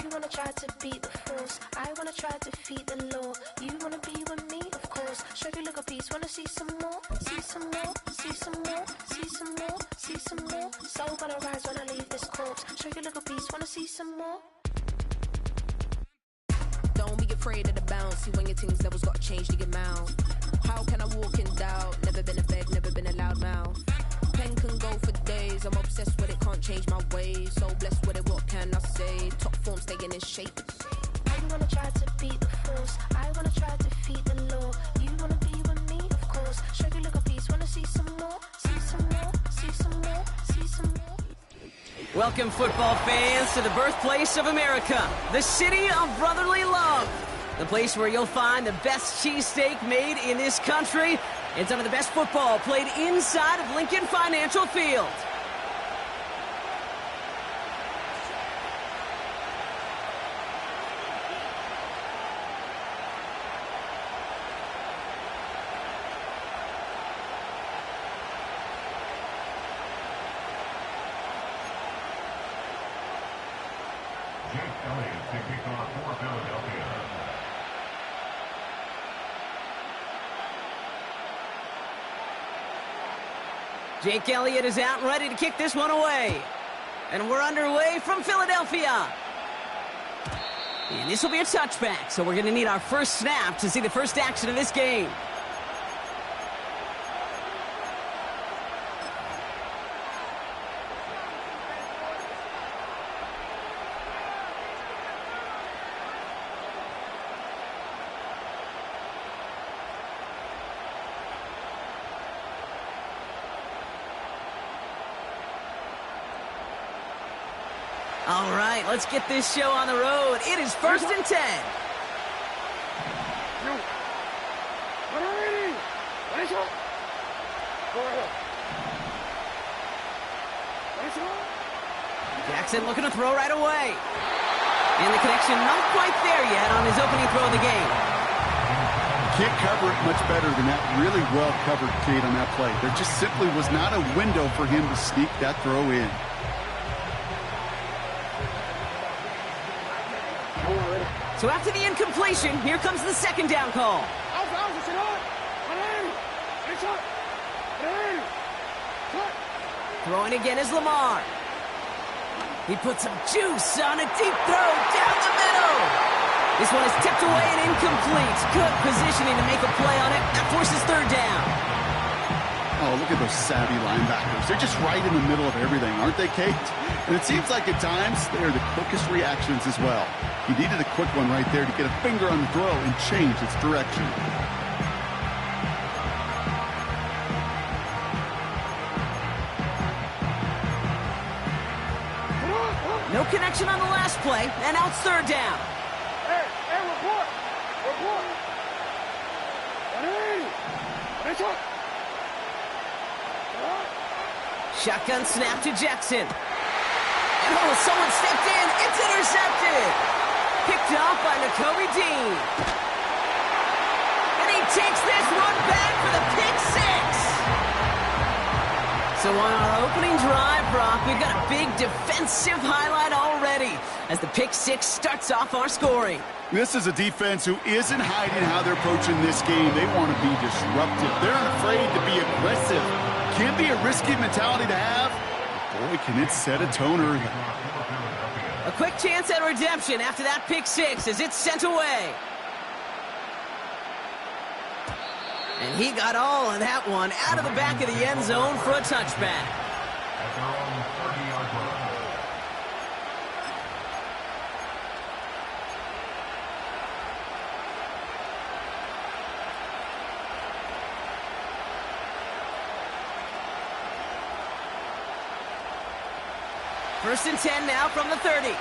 You wanna try to beat the force, I wanna try to defeat the law. You wanna be with me, of course. Show you look a piece, wanna see some more, see some more, see some more, see some more, see some more. Soul gonna rise when I leave this corpse. Show you look a piece, wanna see some more. Don't be afraid of the bounce. See when your things levels gotta change to get mouth. How can I walk in doubt? Never been a beg, never been a loud mouth. Pen can go for days. I'm obsessed with it, can't change my ways. So blessed with it, what can I say? Top form staying in shape. You wanna try to beat the force, I wanna try to defeat the law. You wanna be with me, of course. Show you look a piece, wanna see some more, see some more, see some more, see some more. Welcome, football fans, to the birthplace of America, the city of brotherly love. The place where you'll find the best cheesesteak made in this country and some of the best football played inside of Lincoln Financial Field. Jake Elliott is out and ready to kick this one away. And we're underway from Philadelphia. And this will be a touchback, so we're going to need our first snap to see the first action of this game. All right, let's get this show on the road. It is 1st and 10. Jackson looking to throw right away. And the connection not quite there yet on his opening throw of the game. Can't cover it much better than that. Really well covered, Kate, on that play. There just simply was not a window for him to sneak that throw in. So after the incompletion, here comes the second down call. Throwing again is Lamar. He puts some juice on a deep throw down the middle. This one is tipped away and incomplete. Good positioning to make a play on it. That forces third down. Oh, look at those savvy linebackers. They're just right in the middle of everything, aren't they, Kate? And it seems like at times they are the quickest reactions as well. He needed a quick one right there to get a finger on the throw and change its direction. No connection on the last play, and now it's third down. Hey, report! Shotgun snap to Jackson. And oh, someone stepped in. It's intercepted. Picked off by Nakobe Dean. And he takes this one back for the pick six. So on our opening drive, Brock, we've got a big defensive highlight already as the pick six starts off our scoring. This is a defense who isn't hiding how they're approaching this game. They want to be disruptive. They're unafraid to be aggressive. Can be a risky mentality to have. But boy, can it set a tone early. A quick chance at redemption after that pick six as it's sent away. And he got all of that one out of the back of the end zone for a touchback. First and 10 now from the 30.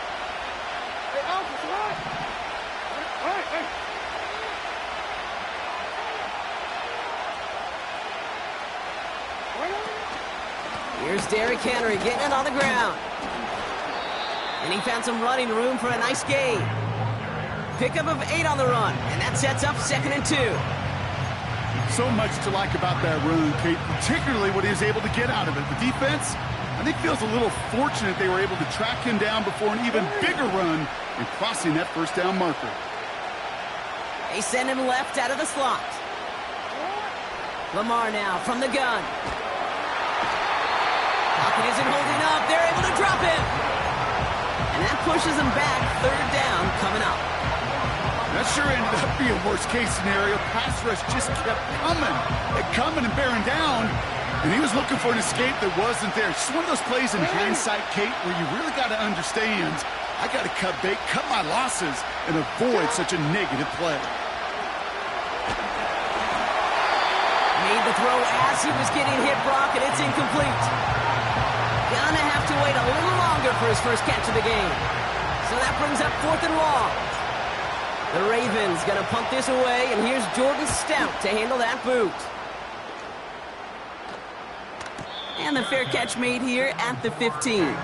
Here's Derrick Henry getting it on the ground. And he found some running room for a nice gain. Pickup of 8 on the run, and that sets up 2nd and 2. So much to like about that run, Kate, particularly what he was able to get out of it. The defense, I think feels a little fortunate they were able to track him down before an even bigger run and crossing that first down marker. They send him left out of the slot. Lamar now from the gun. Pocket isn't holding up. They're able to drop him. And that pushes him back. Third down coming up. That sure ended up being worst-case scenario. Pass rush just kept coming and bearing down. And he was looking for an escape that wasn't there. It's just one of those plays in hindsight, Kate, where you really got to understand, I got to cut bait, cut my losses, and avoid such a negative play. Made the throw as he was getting hit, Brock, and it's incomplete. Gonna have to wait a little longer for his first catch of the game. So that brings up 4th and long. The Ravens gonna punt this away, and here's Jordan Stout to handle that boot. And the fair catch made here at the 15.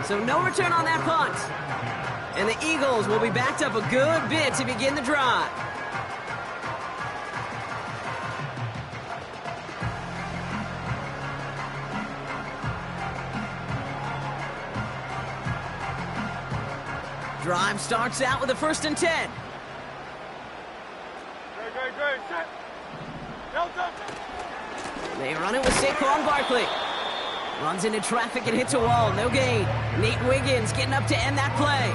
So no return on that punt. And the Eagles will be backed up a good bit to begin the drive. Drive starts out with a 1st and 10. Great. Set. They run it with Saquon Barkley. Runs into traffic and hits a wall. No gain. Nate Wiggins getting up to end that play.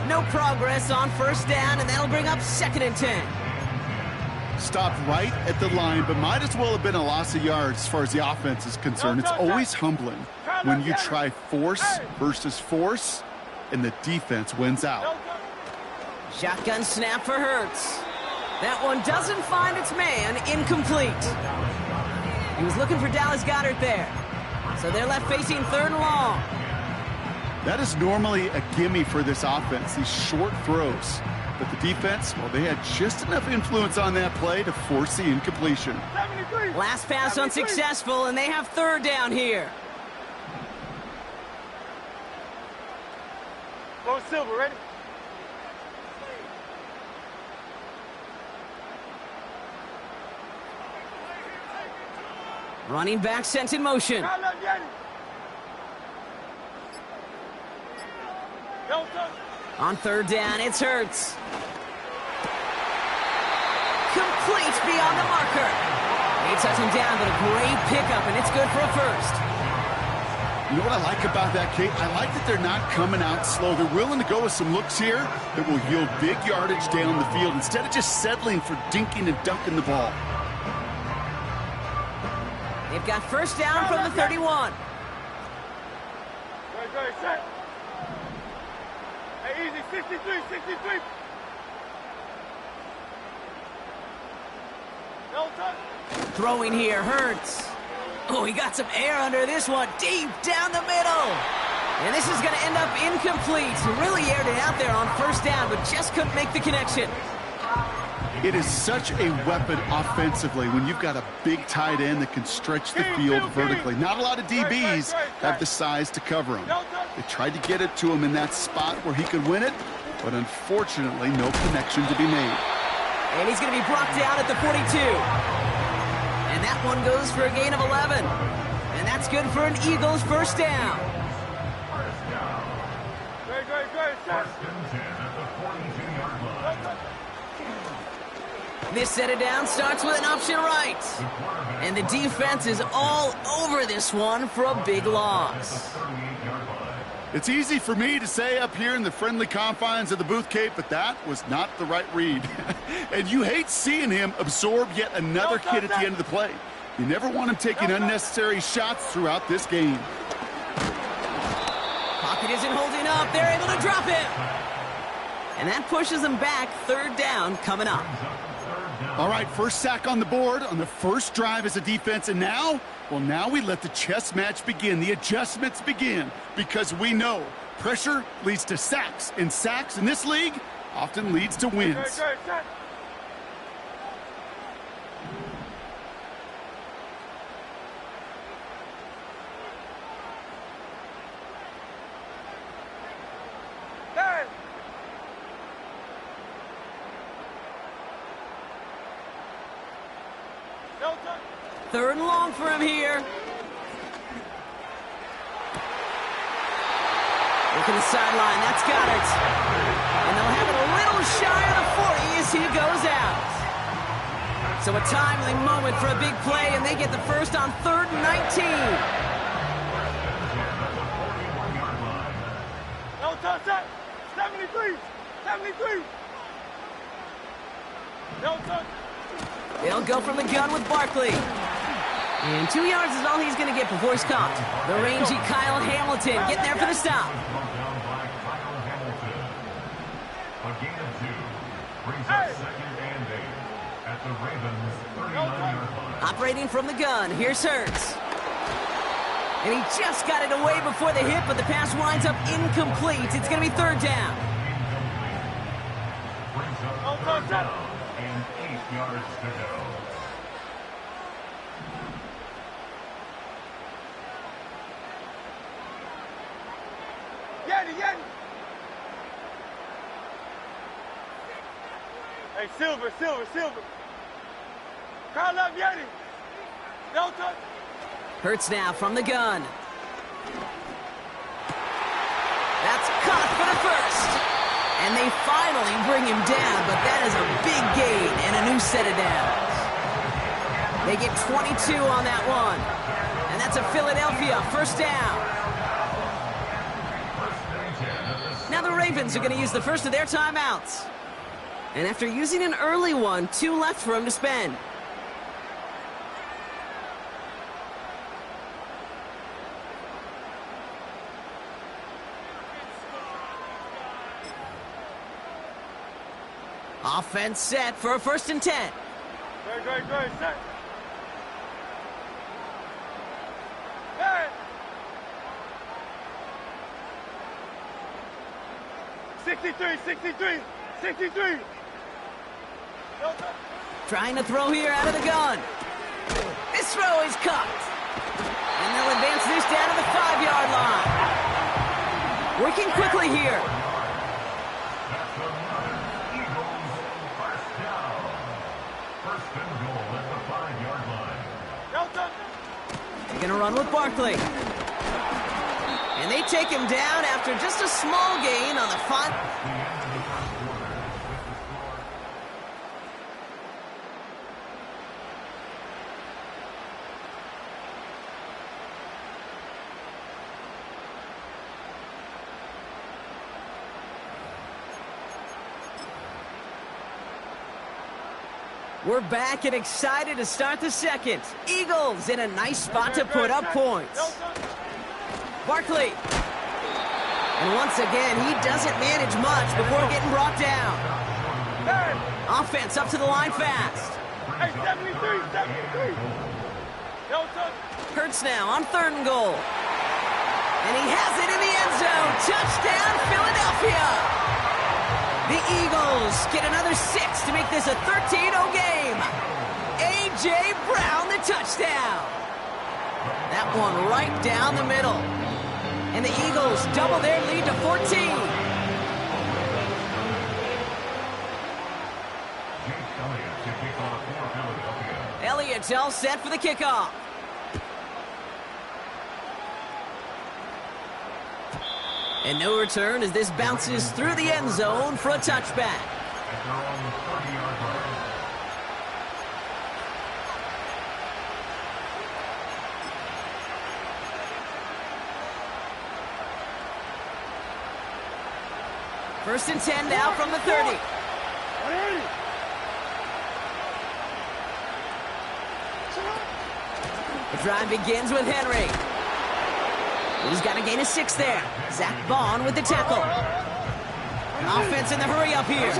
No progress on 1st down, and that'll bring up 2nd and 10. Stopped right at the line, but might as well have been a loss of yards as far as the offense is concerned. It's always humbling when you try force versus force, and the defense wins out. Shotgun snap for Hurts. That one doesn't find its man. Incomplete. He was looking for Dallas Goedert there. So they're left facing 3rd and long. That is normally a gimme for this offense, these short throws. But the defense, well, they had just enough influence on that play to force the incompletion. Last pass unsuccessful, and they have 3rd down here. Go Silver, ready? Running back sent in motion. On 3rd down, it's Hurts. Complete beyond the marker. They touch him down, but a great pickup, and it's good for a 1st. You know what I like about that, Kate? I like that they're not coming out slow. They're willing to go with some looks here that will yield big yardage down the field instead of just settling for dinking and dunking the ball. They've got 1st down from the 31. Great, set. Hey, easy, 63. No touch. Throwing here, Hurts. Oh, he got some air under this one, deep down the middle. And this is going to end up incomplete. He really aired it out there on 1st down, but just couldn't make the connection. It is such a weapon offensively when you've got a big tight end that can stretch the field vertically. Not a lot of DBs have the size to cover him. They tried to get it to him in that spot where he could win it, but unfortunately, no connection to be made. And he's going to be brought down at the 42. And that one goes for a gain of 11. And that's good for an Eagles 1st down. Great. This set it down starts with an option right. And the defense is all over this one for a big loss. It's easy for me to say up here in the friendly confines of the booth, Kate, but that was not the right read. And you hate seeing him absorb yet another hit at the end of the play. You never want him taking unnecessary shots throughout this game. Pocket isn't holding up. They're able to drop him. And that pushes them back. 3rd down coming up. All right, 1st sack on the board on the 1st drive as a defense, and now we let the chess match begin, the adjustments begin, because we know pressure leads to sacks, and sacks in this league often leads to wins. Third and long for him here. Working the sideline, that's Goddard. And they'll have it a little shy of the 40 as he goes out. So a timely moment for a big play, and they get the first on 3rd and 19. No touch that. 73. 73. No touch. They'll go from the gun with Barkley. And 2 yards is all he's going to get before he's caught. The rangy Kyle Hamilton getting there for the stop. A gain of 2 brings up 2nd and 8 at the Ravens 39-yard line. Operating from the gun, here's Hurts. And he just got it away before the hit, but the pass winds up incomplete. It's going to be 3rd down. Brings up 3rd down and 8 yards to go. Yeti. Hey, Silver. Call up Yeti. No touch. Hurts now from the gun. That's caught for the first. And they finally bring him down, but that is a big gain and a new set of downs. They get 22 on that one. And that's a Philadelphia 1st down. Now the Ravens are going to use the first of their timeouts. And after using an early one, 2 left for him to spend. Offense set for a 1st and 10. Great. Set. Hey. 63. No touch. Trying to throw here out of the gun. This throw is caught. And they'll advance this down to the 5-yard line. Working quickly here. That's the Eagles 1st down. 1st and goal at the 5-yard line. No touch. They're going to run with Barkley. And they take him down after just a small gain on the front. We're back and excited to start the second. Eagles in a nice spot to put up points. Barkley. And once again, he doesn't manage much before getting brought down. Offense up to the line fast. Hey, 73. No touch. Hurts now on 3rd and goal. And he has it in the end zone. Touchdown, Philadelphia. The Eagles get another 6 to make this a 13-0 game. A.J. Brown, the touchdown. That one right down the middle. And the Eagles double their lead to 14. Elliott's all set for the kickoff. And no return as this bounces through the end zone for a touchback. First and 10 now from the 30. The drive begins with Henry. He's got a gain of 6 there. Zach Bond with the tackle. Offense in the hurry up here.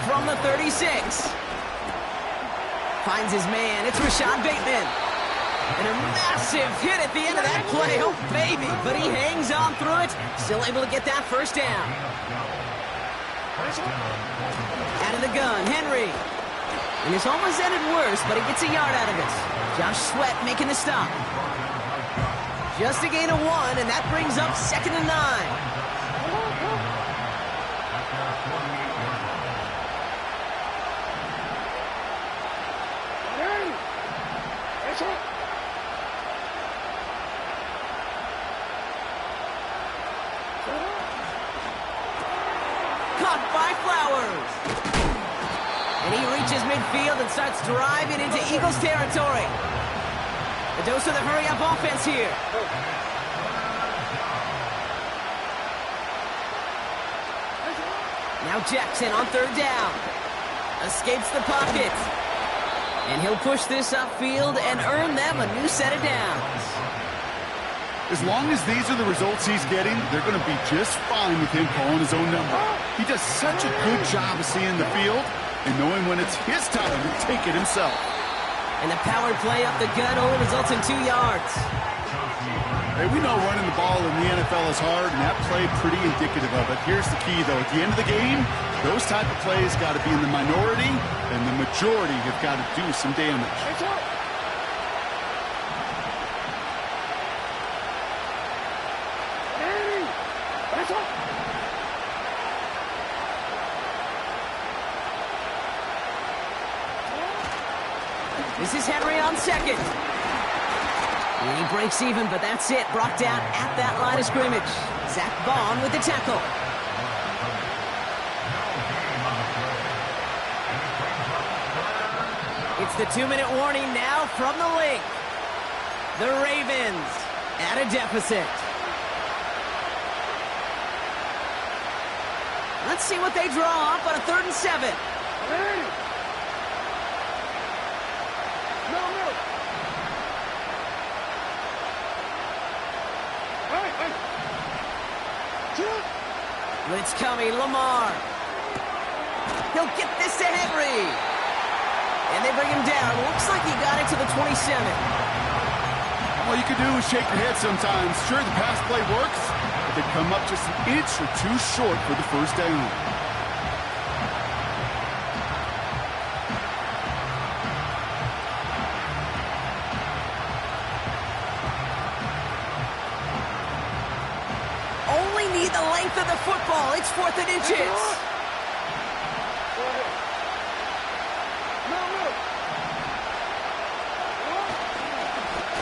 From the 36. Finds his man. It's Rashad Bateman. And a massive hit at the end of that play. Oh, baby. But he hangs on through it. Still able to get that first down. Out of the gun, Henry. And it's almost ended worse, but he gets a yard out of it. Josh Sweat making the stop. Just a gain of 1, and that brings up 2nd and 9. blocked by Flowers. And he reaches midfield and starts driving into Eagles territory. A dose of the hurry-up offense here. Now Jackson on third down. Escapes the pocket. And he'll push this upfield and earn them a new set of downs. As long as these are the results he's getting, they're going to be just fine with him calling his own number. He does such a good job of seeing the field and knowing when it's his time to take it himself. And the power play up the gut only results in 2 yards. Hey, we know running the ball in the NFL is hard, and that play pretty indicative of it. Here's the key, though. At the end of the game, those type of plays got to be in the minority, and the majority have got to do some damage. This is Henry on second. And he breaks even, but that's it. Brought down at that line of scrimmage. Zach Vaughn with the tackle. It's the 2-minute warning now from the link. The Ravens at a deficit. Let's see what they draw up on a 3rd and 7. Blitz coming, Lamar. He'll get this to Henry. And they bring him down. Looks like he got it to the 27. All you can do is shake your head sometimes. Sure, the pass play works, but they come up just an inch or two short for the first down. The length of the football. It's 4th and inches.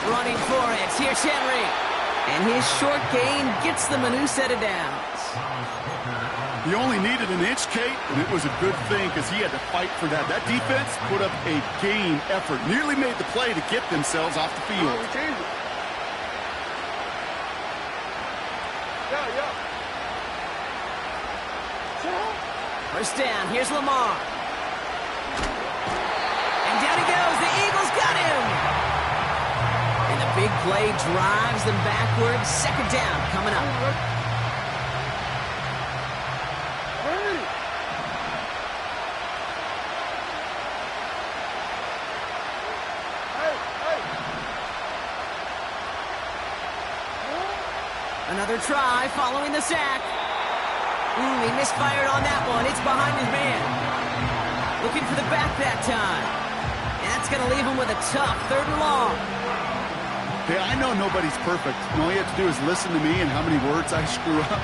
Running for it. Here's Henry. And his short gain gets them a new set of downs. He only needed an inch, Kate, and it was a good thing because he had to fight for that. That defense put up a game effort. Nearly made the play to get themselves off the field. First down, here's Lamar. And down he goes, the Eagles got him! And the big play drives them backwards. 2nd down coming up. Another try following the sack. He misfired on that one. It's behind his man. Looking for the back that time. And that's going to leave him with a tough 3rd and long. Hey, I know nobody's perfect. And all you have to do is listen to me and how many words I screw up.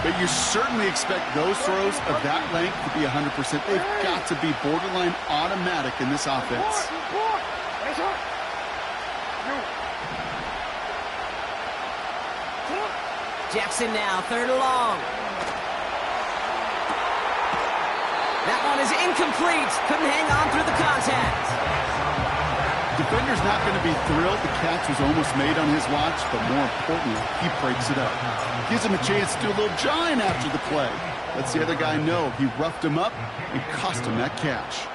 But you certainly expect those throws of that length to be 100%. They've got to be borderline automatic in this offense. Jackson now, 3rd and long. That one is incomplete. Couldn't hang on through the contact. Defender's not going to be thrilled the catch was almost made on his watch, but more importantly, he breaks it up. Gives him a chance to do a little jawing after the play. Lets the other guy know he roughed him up and cost him that catch.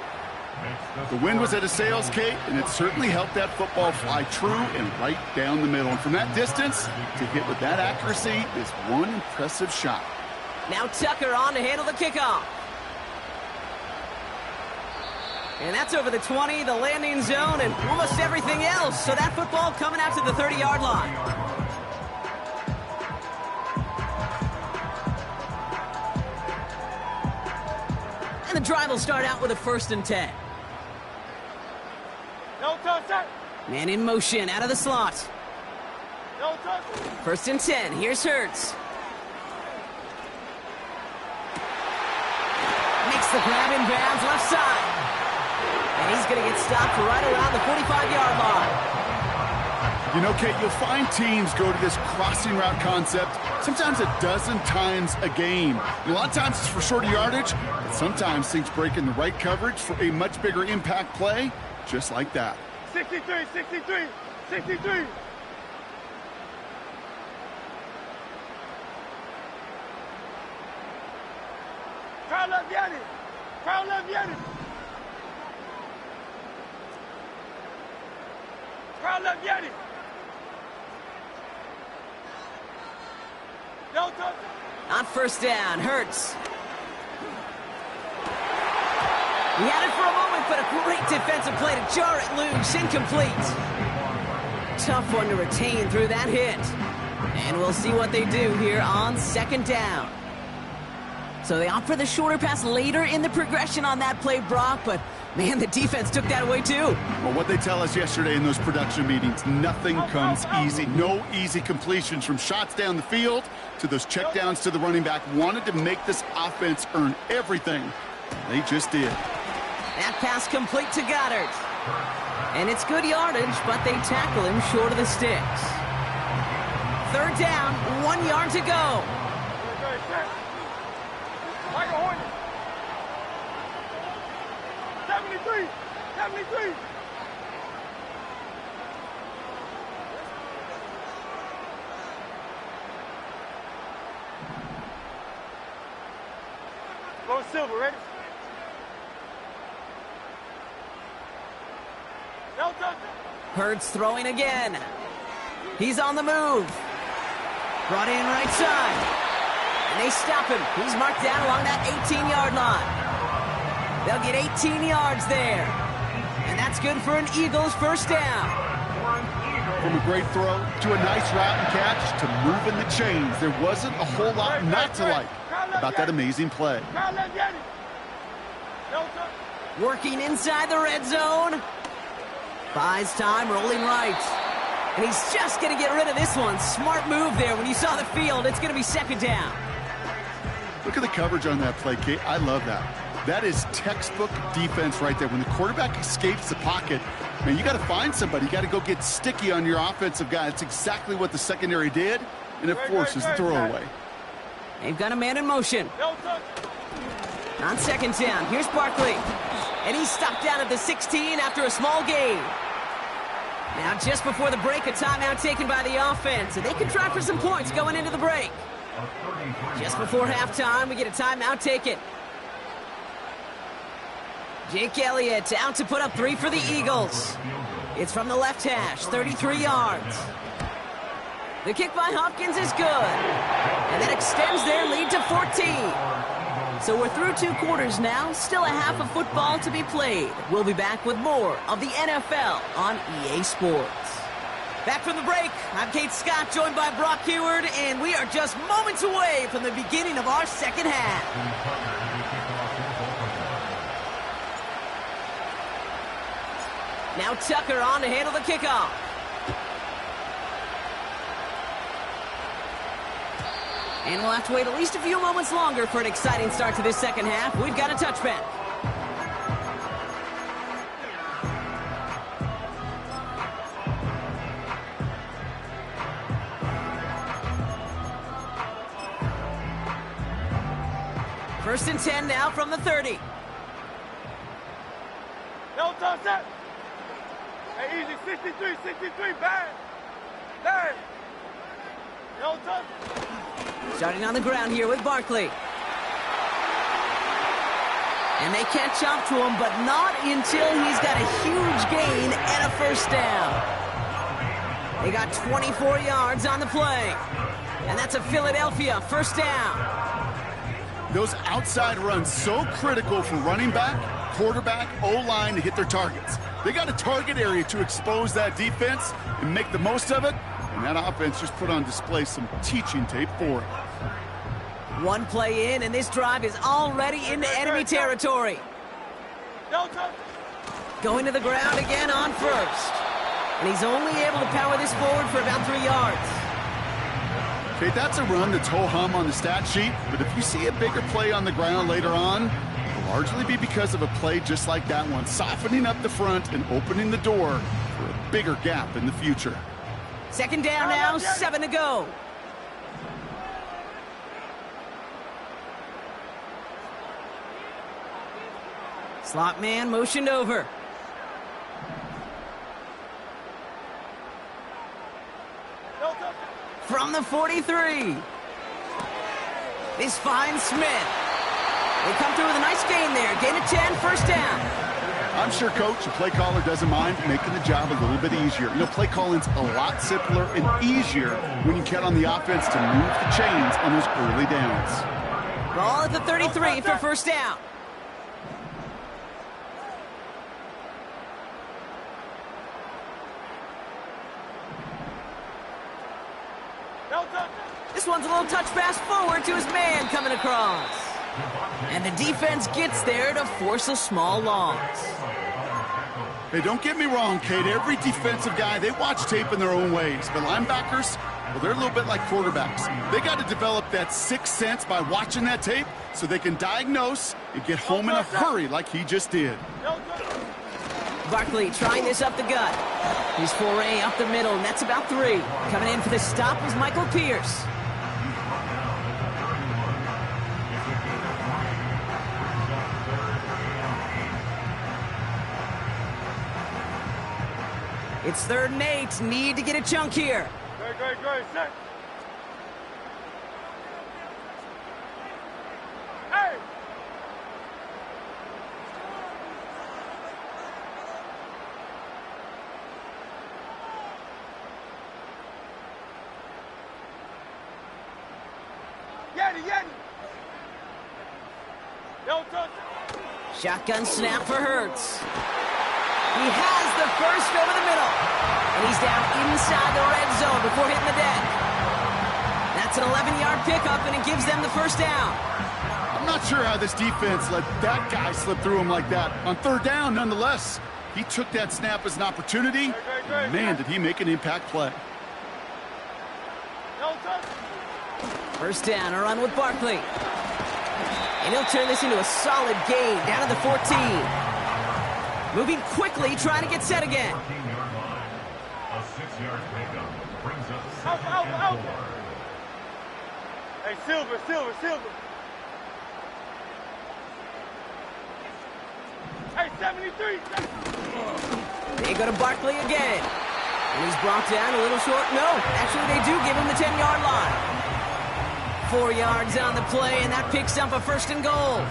The wind was at his sails, Kate, and it certainly helped that football fly true and right down the middle. And from that distance, to hit with that accuracy is one impressive shot. Now Tucker on to handle the kickoff. And that's over the 20, the landing zone, and almost everything else. So that football coming out to the 30-yard line. And the drive will start out with a 1st and 10. No touch, sir. Man in motion, out of the slot. No touch. 1st and 10, here's Hurts. Makes the grab in bounds, left side. And he's going to get stopped right around the 45-yard line. You know, Kate, you'll find teams go to this crossing route concept sometimes a dozen times a game. And a lot of times it's for shorter yardage, but sometimes things break in the right coverage for a much bigger impact play, just like that. 63, 63, 63. Crowd left Yanni. Crowd left Yanni. Crowd left Yanni. No touch. On first down, Hurts. He had it for a moment, but a great defensive play to jar it loose. Incomplete. Tough one to retain through that hit. And we'll see what they do here on second down. So they opt for the shorter pass later in the progression on that play, Brock, but man, the defense took that away too. Well, what they tell us yesterday in those production meetings, nothing comes easy. No easy completions from shots down the field to those checkdowns to the running back. Wanted to make this offense earn everything. They just did. That pass complete to Goddard. And it's good yardage, but they tackle him short of the sticks. Third down, 1 yard to go. Like a Hornet. 73, 73. Low silver, ready? No touch. Hurts throwing again. He's on the move. Brought in right side. And they stop him. He's marked down along that 18-yard line. They'll get 18 yards there. And that's good for an Eagles first down. From a great throw to a nice route and catch to moving the chains, there wasn't a whole lot not to like about that amazing play. Working inside the red zone. Buys time, rolling right. And he's just going to get rid of this one. Smart move there. When you saw the field, it's going to be second down. Look at the coverage on that play, Kate. I love that. That is textbook defense right there. When the quarterback escapes the pocket, man, you got to find somebody. You got to go get sticky on your offensive guy. That's exactly what the secondary did, and it forces the throwaway. They've got a man in motion. On second down, here's Barkley. And he's stopped down at the 16 after a small gain. Now, just before the break, a timeout taken by the offense. And they can try for some points going into the break. Just before halftime, we get a timeout taken. Jake Elliott out to put up 3 for the Eagles. It's from the left hash, 33 yards. The kick by Hopkins is good. And that extends their lead to 14. So we're through 2 quarters now, still a half of football to be played. We'll be back with more of the NFL on EA Sports. Back from the break, I'm Kate Scott, joined by Brock Heward, and we are just moments away from the beginning of our second half. Now Tucker on to handle the kickoff. And we'll have to wait at least a few moments longer for an exciting start to this second half. We've got a touchback. First and 10 now from the 30. No touch that. Hey, easy, 63, 63, bang. Bang. No touch. Starting on the ground here with Barkley. And they catch up to him, but not until he's got a huge gain and a first down. They got 24 yards on the play. And that's a Philadelphia first down. Those outside runs so critical for running back, quarterback, O-line to hit their targets. They got a target area to expose that defense and make the most of it. And that offense just put on display some teaching tape for it. One play in, and this drive is already into enemy territory. Going to the ground again on first. And he's only able to power this forward for about 3 yards. Okay, that's a run that's ho-hum on the stat sheet, but if you see a bigger play on the ground later on, it'll largely be because of a play just like that one, softening up the front and opening the door for a bigger gap in the future. Second down now, 7 to go. Slot man motioned over. From the 43. This finds Smith. They come through with a nice gain there. Gain of 10, first down. I'm sure, Coach, the play caller doesn't mind making the job a little bit easier. You know, play calling's a lot simpler and easier when you count on the offense to move the chains on those early downs. Ball at the 33 for first down. This one's a little touch pass forward to his man coming across. And the defense gets there to force a small loss. Hey, don't get me wrong, Kate. Every defensive guy, they watch tape in their own ways. But linebackers, well, they're a little bit like quarterbacks. They got to develop that sixth sense by watching that tape so they can diagnose and get home in a hurry like he just did. Barkley trying this up the gut. His foray up the middle, and that's about 3. Coming in for the stop was Michael Pierce. It's 3rd and 8. Need to get a chunk here. Great, set. Hey! Yeti! No touch. Shotgun snap for Hurts. He has the first over the middle. And he's down inside the red zone before hitting the deck. That's an 11-yard pickup, and it gives them the first down. I'm not sure how this defense let that guy slip through him like that. On 3rd down, nonetheless, he took that snap as an opportunity. And man, did he make an impact play. No touch. First down, a run with Barkley. And he'll turn this into a solid gain down to the 14. Moving quickly, trying to get set again. A 6-yard pickup brings us Out. Hey, Silver. Hey, 73. They go to Barkley again. And he's brought down a little short. No, actually they do give him the 10-yard line. 4 yards on the play, and that picks up a 1st and goal.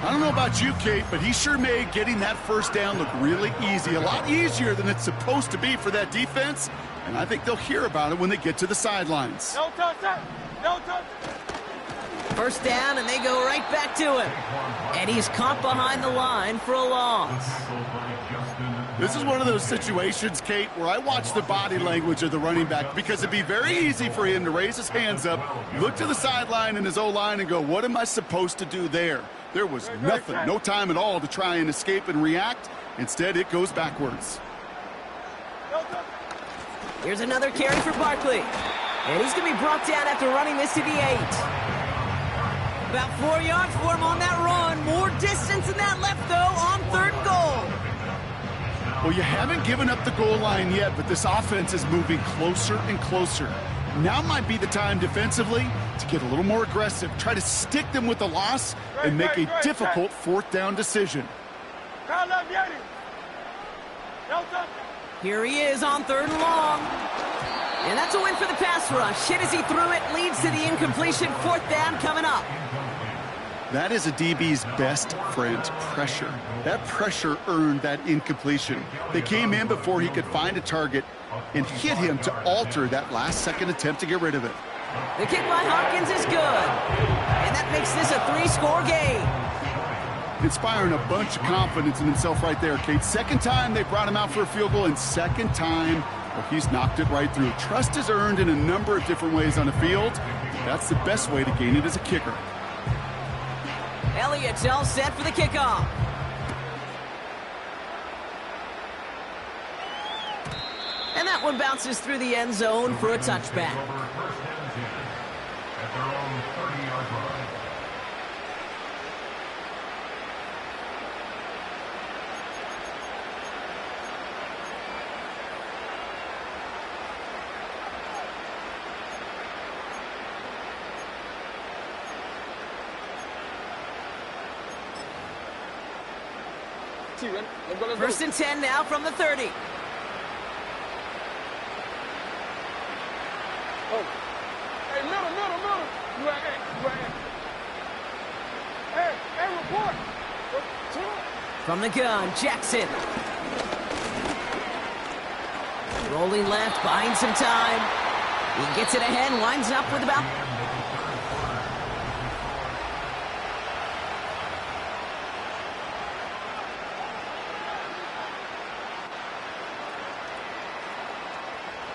I don't know about you, Kate, but he sure made getting that first down look really easy. A lot easier than it's supposed to be for that defense. And I think they'll hear about it when they get to the sidelines. No touch. First down, and they go right back to him. And he's caught behind the line for a loss. This is one of those situations, Kate, where I watch the body language of the running back because it'd be very easy for him to raise his hands up, look to the sideline in his O-line and go, what am I supposed to do there? There was nothing, no time at all to try and escape and react. Instead, it goes backwards. Here's another carry for Barkley. And he's going to be brought down after running this to the 8. About 4 yards for him on that run. More distance than that left, though, on 3rd and goal. Well, you haven't given up the goal line yet, but this offense is moving closer and closer. Now might be the time defensively to get a little more aggressive, try to stick them with the loss, and make a difficult 4th down decision. Here he is on 3rd and long. And that's a win for the pass rush. Hit as he threw it, leads to the incompletion. 4th down coming up. That is a DB's best friend, pressure. That pressure earned that incompletion. They came in before he could find a target and hit him to alter that last-second attempt to get rid of it. The kick by Hopkins is good. And that makes this a 3-score game. Inspiring a bunch of confidence in himself right there, Kate. 2nd time they brought him out for a field goal, and 2nd time, well, he's knocked it right through. Trust is earned in a number of different ways on the field. That's the best way to gain it as a kicker. Elliott's all set for the kickoff. And that one bounces through the end zone for a touchback. At their own 30-yard line. T, ready? Let's go, let's First go. and 10 now from the 30. Oh. Hey, middle. You at A. Hey, report. From the gun, Jackson. Rolling left, buying some time. He gets it ahead, lines up with about...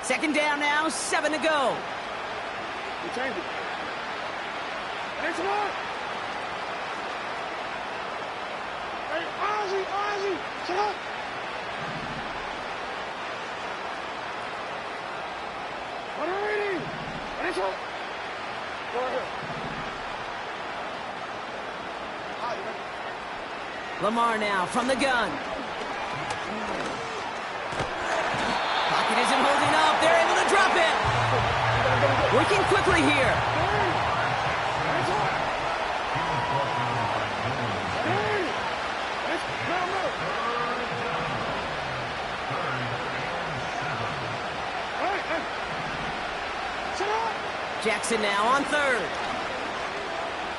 Second down now, 7 to go. We change it. Next one. Hey, Ozzy, shut up. What are we doing? Next one. Go ahead. Lamar now from the gun. Pocket isn't holding up. They're able to drop it. Working quickly here. Jackson now on third.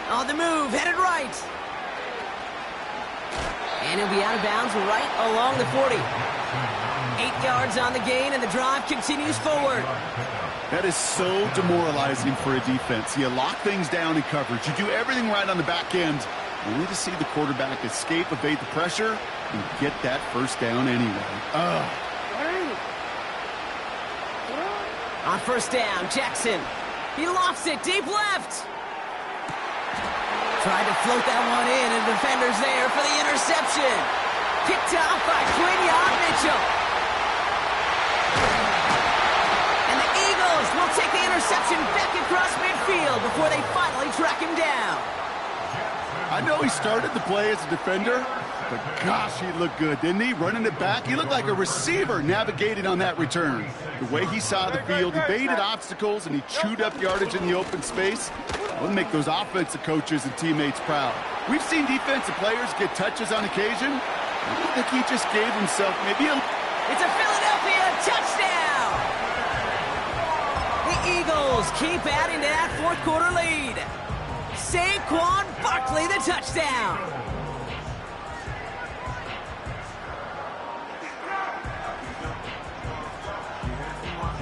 On the move, headed right. And he'll be out of bounds right along the 40. 8 yards on the gain, and the drive continues forward. That is so demoralizing for a defense. You lock things down in coverage. You do everything right on the back end, only to see the quarterback escape, evade the pressure, and get that first down anyway. On first down, Jackson. He lofts it deep left. Tried to float that one in, and the defender's there for the interception. Picked off by Quinyon Mitchell. And the Eagles will take the interception back across midfield before they finally track him down. I know he started the play as a defender, but gosh, he looked good, didn't he? Running it back, he looked like a receiver navigating on that return. The way he saw the field, he baited obstacles, and he chewed up yardage in the open space. We'll make those offensive coaches and teammates proud. We've seen defensive players get touches on occasion. I think he just gave himself maybe a... It's a Philadelphia touchdown! The Eagles keep adding to that fourth quarter lead. Saquon Barkley, the touchdown.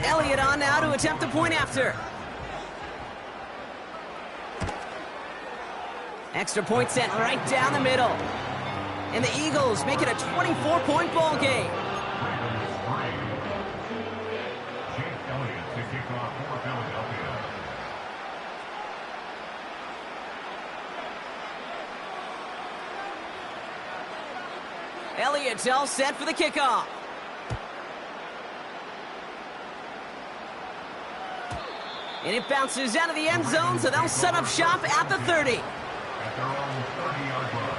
Elliott on now to attempt the point after. Extra point sent right down the middle. And the Eagles make it a 24-point ball game. Elliott's all set for the kickoff. And it bounces out of the end zone, so they'll set up shop at the 30. At their own 30-yard line.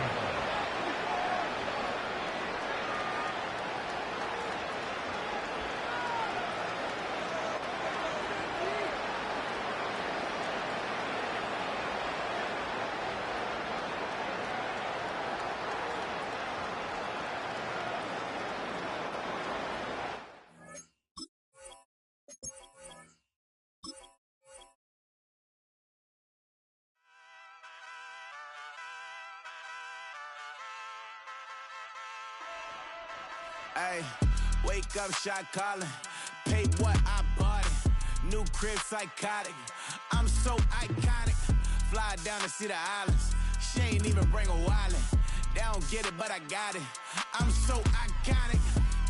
Ay, wake up, shot calling. Pay what I bought it. New crib psychotic. I'm so iconic. Fly down to see the islands. She ain't even bring a wallet. They don't get it, but I got it. I'm so iconic.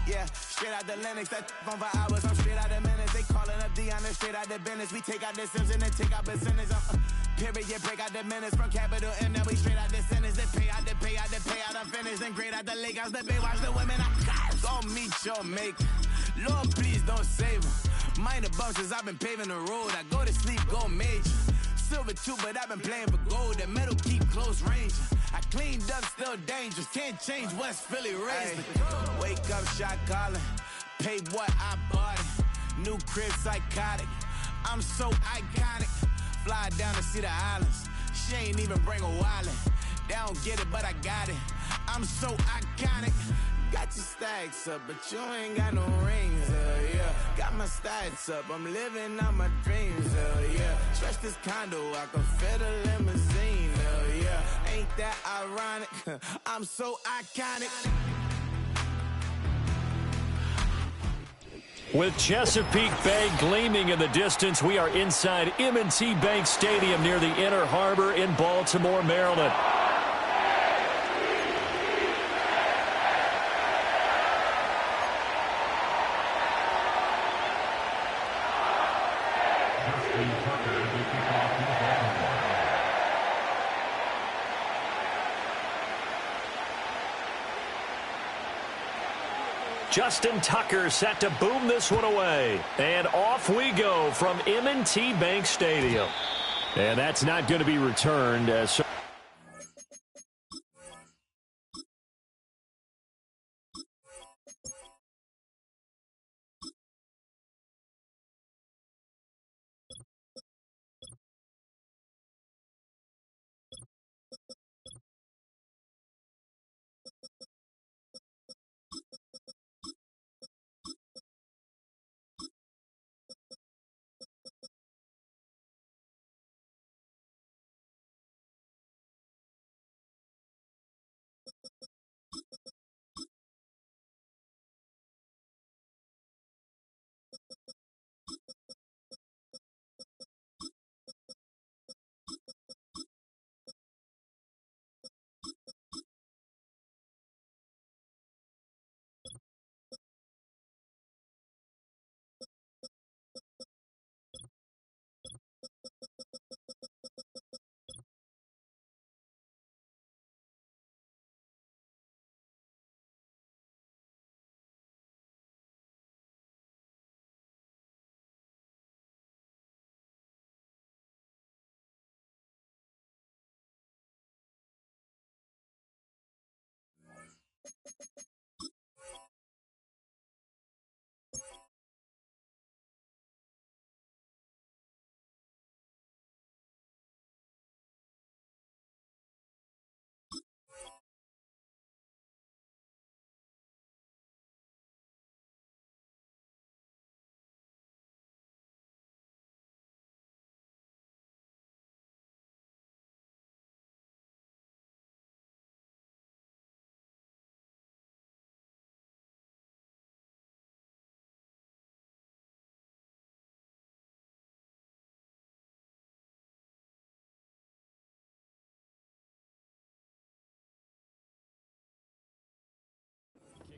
Yeah, straight out the Linux, that on for hours. I'm straight out the minutes. They calling up Dion, straight out the business. We take out the Sims and then take out percentage. Period, break out the minutes from capital M. Now we straight out the sentence. They pay out, I'm finished. Then grade out the lake house, the bay, watch the women. I got it. Go meet your maker. Lord, please don't save them. Minor bumps as I've been paving the road. I go to sleep, go major. Silver too, but I've been playing for gold. The metal keep close range. I cleaned up, still dangerous. Can't change West Philly raised. Wake up, shot calling. Pay what I bought it. New crib psychotic. I'm so iconic. Fly down to see the islands. She ain't even bring a wallet. They don't get it, but I got it. I'm so iconic. Got your stacks up, but you ain't got no rings, yeah. Got my stacks up, I'm living out my dreams, yeah. Stretch this condo, I can fit a limousine, yeah. Ain't that ironic? I'm so iconic. With Chesapeake Bay gleaming in the distance, we are inside M&T Bank Stadium near the Inner Harbor in Baltimore, Maryland. Justin Tucker set to boom this one away. And off we go from M&T Bank Stadium. And that's not going to be returned.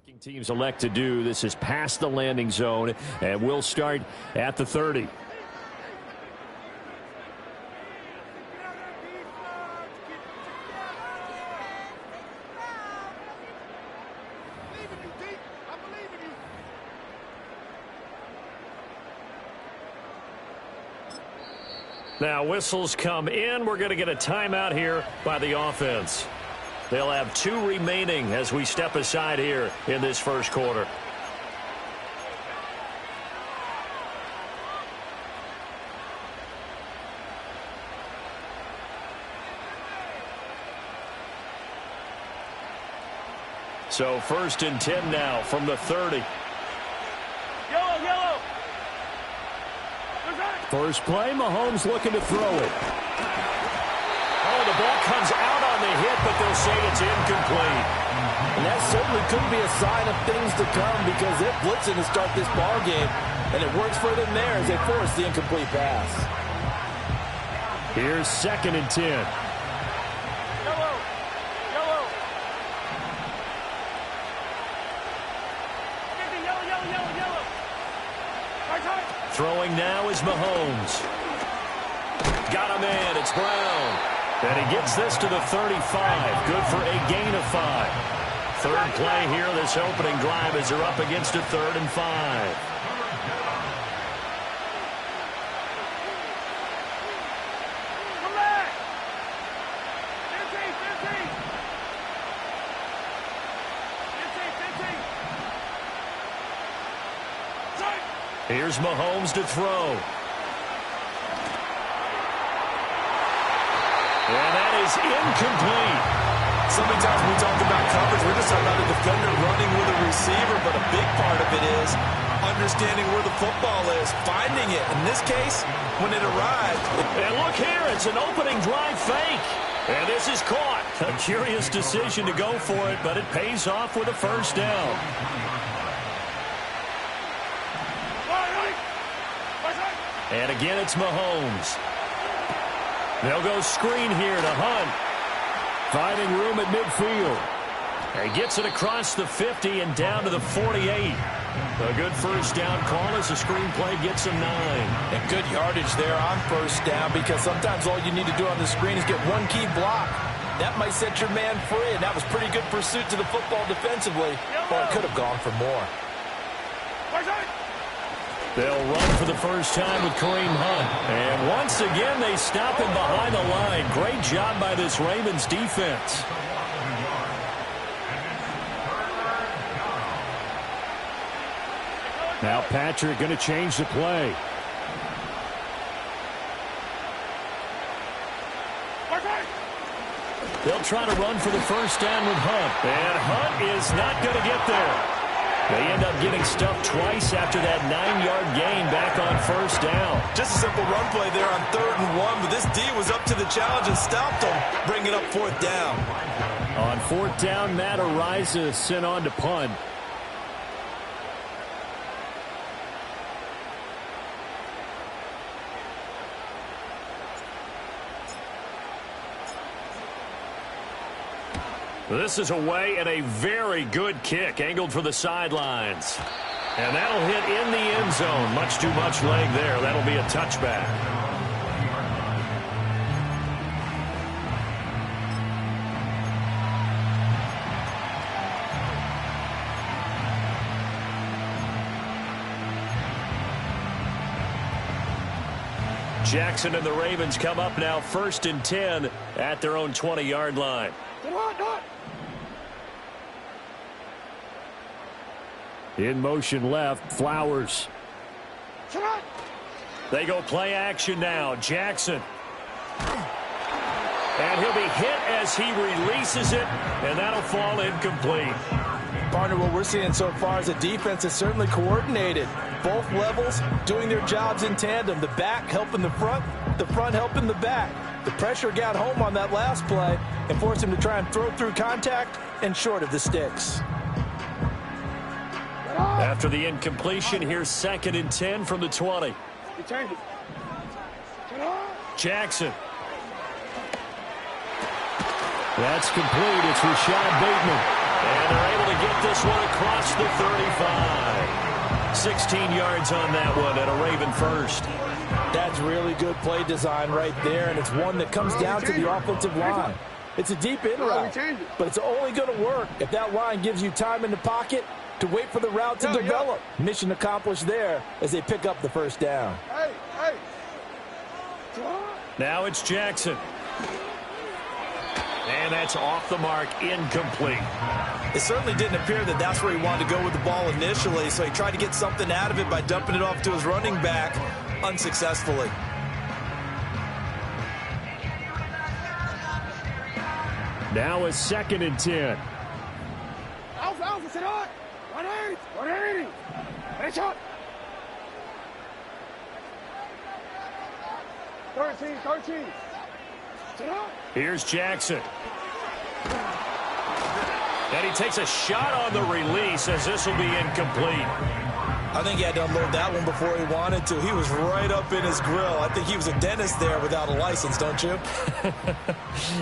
Kicking teams elect to do this is past the landing zone, and we'll start at the 30. Now whistles come in. We're going to get a timeout here by the offense. They'll have 2 remaining as we step aside here in this first quarter. So 1st and 10 now from the 30. Yellow. First play, Mahomes looking to throw it. Oh, the ball comes out on the hit, but they'll say it's incomplete. And that certainly could be a sign of things to come because they're blitzing to start this ball game, and it works for them there as they force the incomplete pass. Here's 2nd and 10. Yellow. Throwing now is Mahomes. Got a man, it's Brown. And he gets this to the 35. Good for a gain of 5. Third play here this opening drive as they're up against a 3rd and 5. Come back. 15. Here's Mahomes to throw. And that is incomplete. So many times when we talk about coverage, we're just talking about a defender running with a receiver, but a big part of it is understanding where the football is, finding it. In this case, when it arrived. And look here, it's an opening drive fake. And this is caught. A curious decision to go for it, but it pays off with a first down. And again, it's Mahomes. They'll go screen here to Hunt. Finding room at midfield. He gets it across the 50 and down to the 48. A good first down call as the screenplay gets him 9. And good yardage there on first down, because sometimes all you need to do on the screen is get one key block. That might set your man free, and that was pretty good pursuit to the football defensively. Well, it could have gone for more. They'll run for the first time with Kareem Hunt. And once again, they stop him behind the line. Great job by this Ravens defense. Now Patrick going to change the play. They'll try to run for the first down with Hunt. And Hunt is not going to get there. They end up getting stuffed twice after that 9-yard gain back on first down. Just a simple run play there on 3rd and 1, but this D was up to the challenge and stopped them, bringing up 4th down. On 4th down, Matt Ariza sent on to punt. This is away and a very good kick, angled for the sidelines. And that'll hit in the end zone. Much too much leg there. That'll be a touchback. Jackson and the Ravens come up now 1st and 10 at their own 20-yard line. In motion left, Flowers. They go play action now. Jackson. And he'll be hit as he releases it, and that'll fall incomplete. Partner, what we're seeing so far is a defense that's certainly coordinated. Both levels doing their jobs in tandem. The back helping the front helping the back. The pressure got home on that last play and forced him to try and throw through contact and short of the sticks. After the incompletion, here's 2nd and 10 from the 20. Jackson. That's complete. It's Rashad Bateman. And they're able to get this one across the 35. 16 yards on that one and a Raven first. That's really good play design right there, and it's one that comes down to the offensive line. It's a deep in route, but it's only going to work if that line gives you time in the pocket to wait for the route to develop. Mission accomplished there as they pick up the first down. Now it's Jackson. And that's off the mark, incomplete. It certainly didn't appear that that's where he wanted to go with the ball initially, so he tried to get something out of it by dumping it off to his running back unsuccessfully. Now it's 2nd and 10. Alpha, sit on. 180. Finish up. 13. Sit on. Here's Jackson. And he takes a shot on the release as this will be incomplete. I think he had to unload that one before he wanted to. He was right up in his grill. I think he was a dentist there without a license, don't you?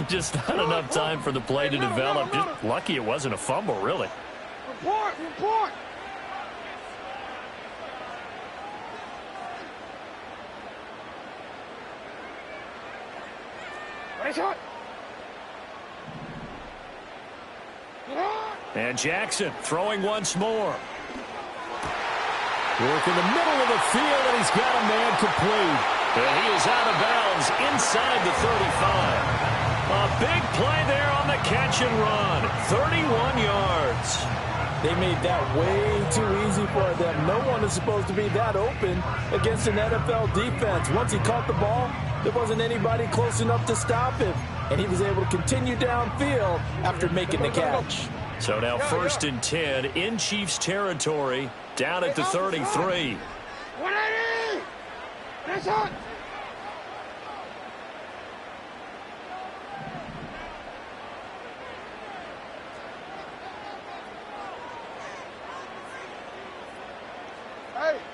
Just not enough time for the play to develop. Just lucky it wasn't a fumble, really. Report. And Jackson throwing once more. Work in the middle of the field, and he's got a man complete. And he is out of bounds inside the 35. A big play there on the catch and run. 31 yards. They made that way too easy for them. No one is supposed to be that open against an NFL defense. Once he caught the ball, there wasn't anybody close enough to stop him, and he was able to continue downfield after making the catch. So now 1st and 10 in Chiefs territory, down at the 33. 180! That's it!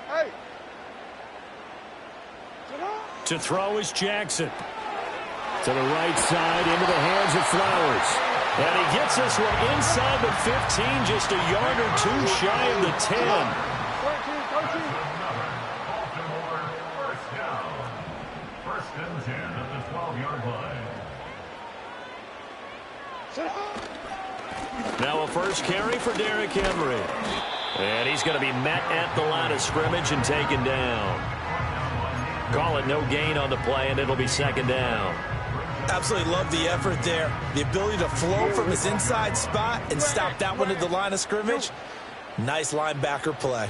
Hey! To throw is Jackson. To the right side, into the hands of Flowers. And he gets this one inside the 15, just a yard or two shy of the 10. First down. 1st and 10 at the 12-yard line. Now a first carry for Derrick Henry. And he's going to be met at the line of scrimmage and taken down. Call it no gain on the play, and it'll be 2nd down. Absolutely love the effort there. The ability to flow from his inside spot and stop that one at the line of scrimmage. Nice linebacker play.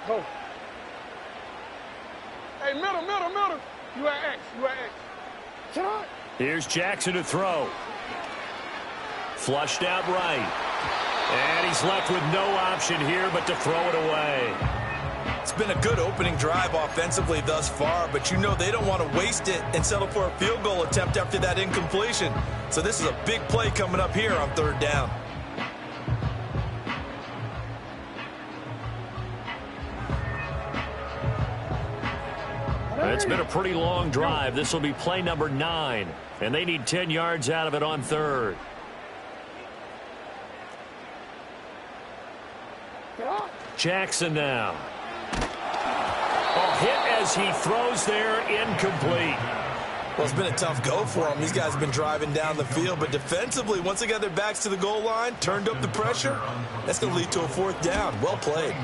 Go. Hey, middle. You at X. Sit on. Here's Jackson to throw. Flushed out right. And he's left with no option here but to throw it away. It's been a good opening drive offensively thus far, but you know they don't want to waste it and settle for a field goal attempt after that incompletion. So this is a big play coming up here on 3rd down. It's been a pretty long drive. This will be play number 9, and they need 10 yards out of it on 3rd. Jackson now. Hit as he throws there, incomplete. Well, it's been a tough go for them. These guys have been driving down the field, but defensively, once they got their backs to the goal line, turned up the pressure, that's going to lead to a 4th down. Well played.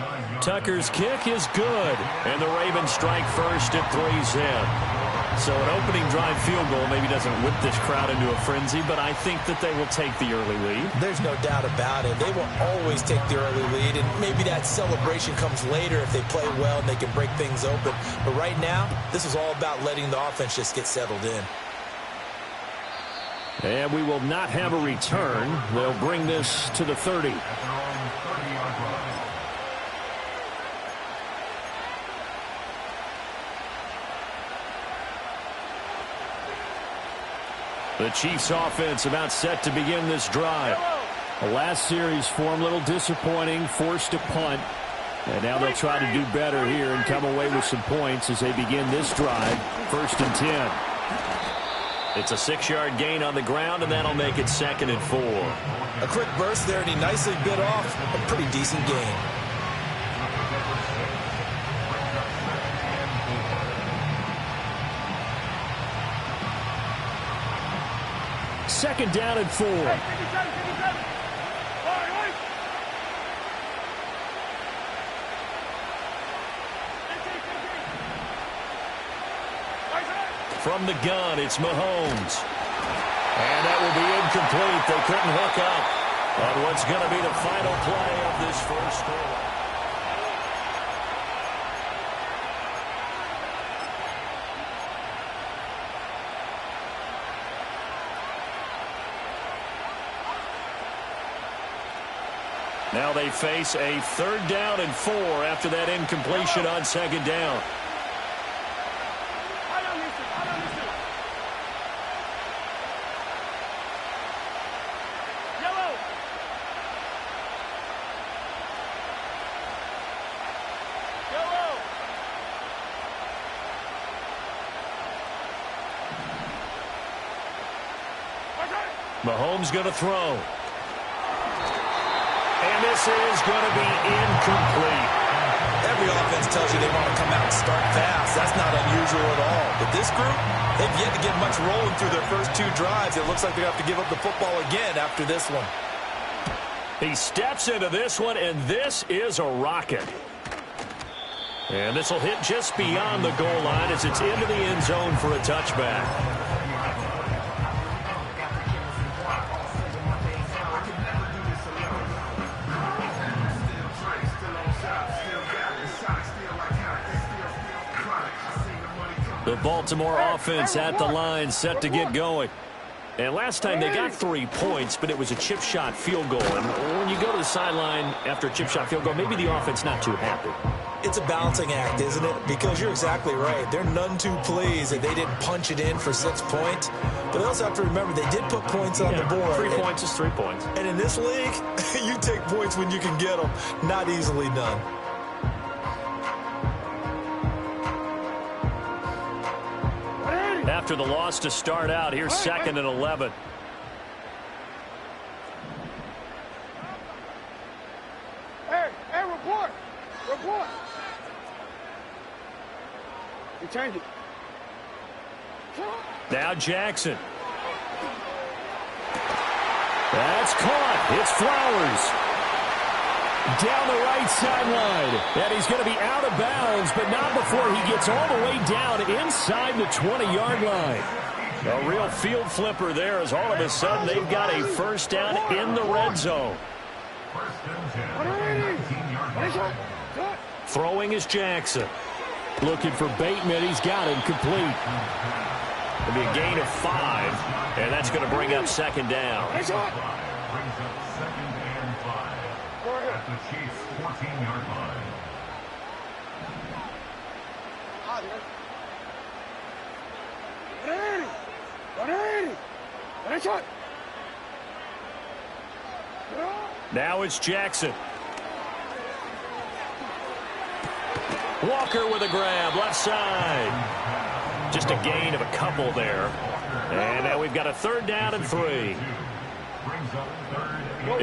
Tucker's kick is good, and the Ravens strike first at 3's in. So an opening drive field goal maybe doesn't whip this crowd into a frenzy, but I think that they will take the early lead. There's no doubt about it. They will always take the early lead, and maybe that celebration comes later if they play well and they can break things open. But right now, this is all about letting the offense just get settled in. And we will not have a return. They'll bring this to the 30. The Chiefs offense about set to begin this drive. The last series form a little disappointing, forced a punt. And now they'll try to do better here and come away with some points as they begin this drive. 1st and 10. It's a 6-yard gain on the ground, and that'll make it 2nd and 4. A quick burst there, and he nicely bit off a pretty decent gain. Second down and 4. From the gun, it's Mahomes. And that will be incomplete. They couldn't hook up on what's going to be the final play of this first quarter. Now they face a 3rd down and 4 after that incompletion on 2nd down. Mahomes going to throw. And this is going to be incomplete. Every offense tells you they want to come out and start fast. That's not unusual at all. But this group, they've yet to get much rolling through their first 2 drives. It looks like they have to give up the football again after this one. He steps into this one, and this is a rocket. And this will hit just beyond the goal line as it's into the end zone for a touchback. The Baltimore offense at the line, set to get going. And last time they got 3 points, but it was a chip shot field goal. And when you go to the sideline after a chip shot field goal, maybe the offense not too happy. It's a balancing act, isn't it? Because you're exactly right. They're none too pleased that they didn't punch it in for 6 points. But they also have to remember they did put points on the board. 3 points is 3 points. And in this league, you take points when you can get them. Not easily done. After the loss to start out, here's 2nd and 11. Hey, report! Report! You change it. Now Jackson. That's caught. It's Flowers. Down the right sideline. And he's going to be out of bounds, but not before he gets all the way down inside the 20-yard line. A real field flipper there as all of a sudden they've got a first down in the red zone. Throwing is Jackson. Looking for Bateman. He's got him complete. It'll be a gain of 5, and that's going to bring up 2nd down. Brings up 2nd and 5 at the Chiefs' 14-yard line. Now it's Jackson. Walker with a grab, left side. Just a gain of a couple there. And now we've got a 3rd down and 3.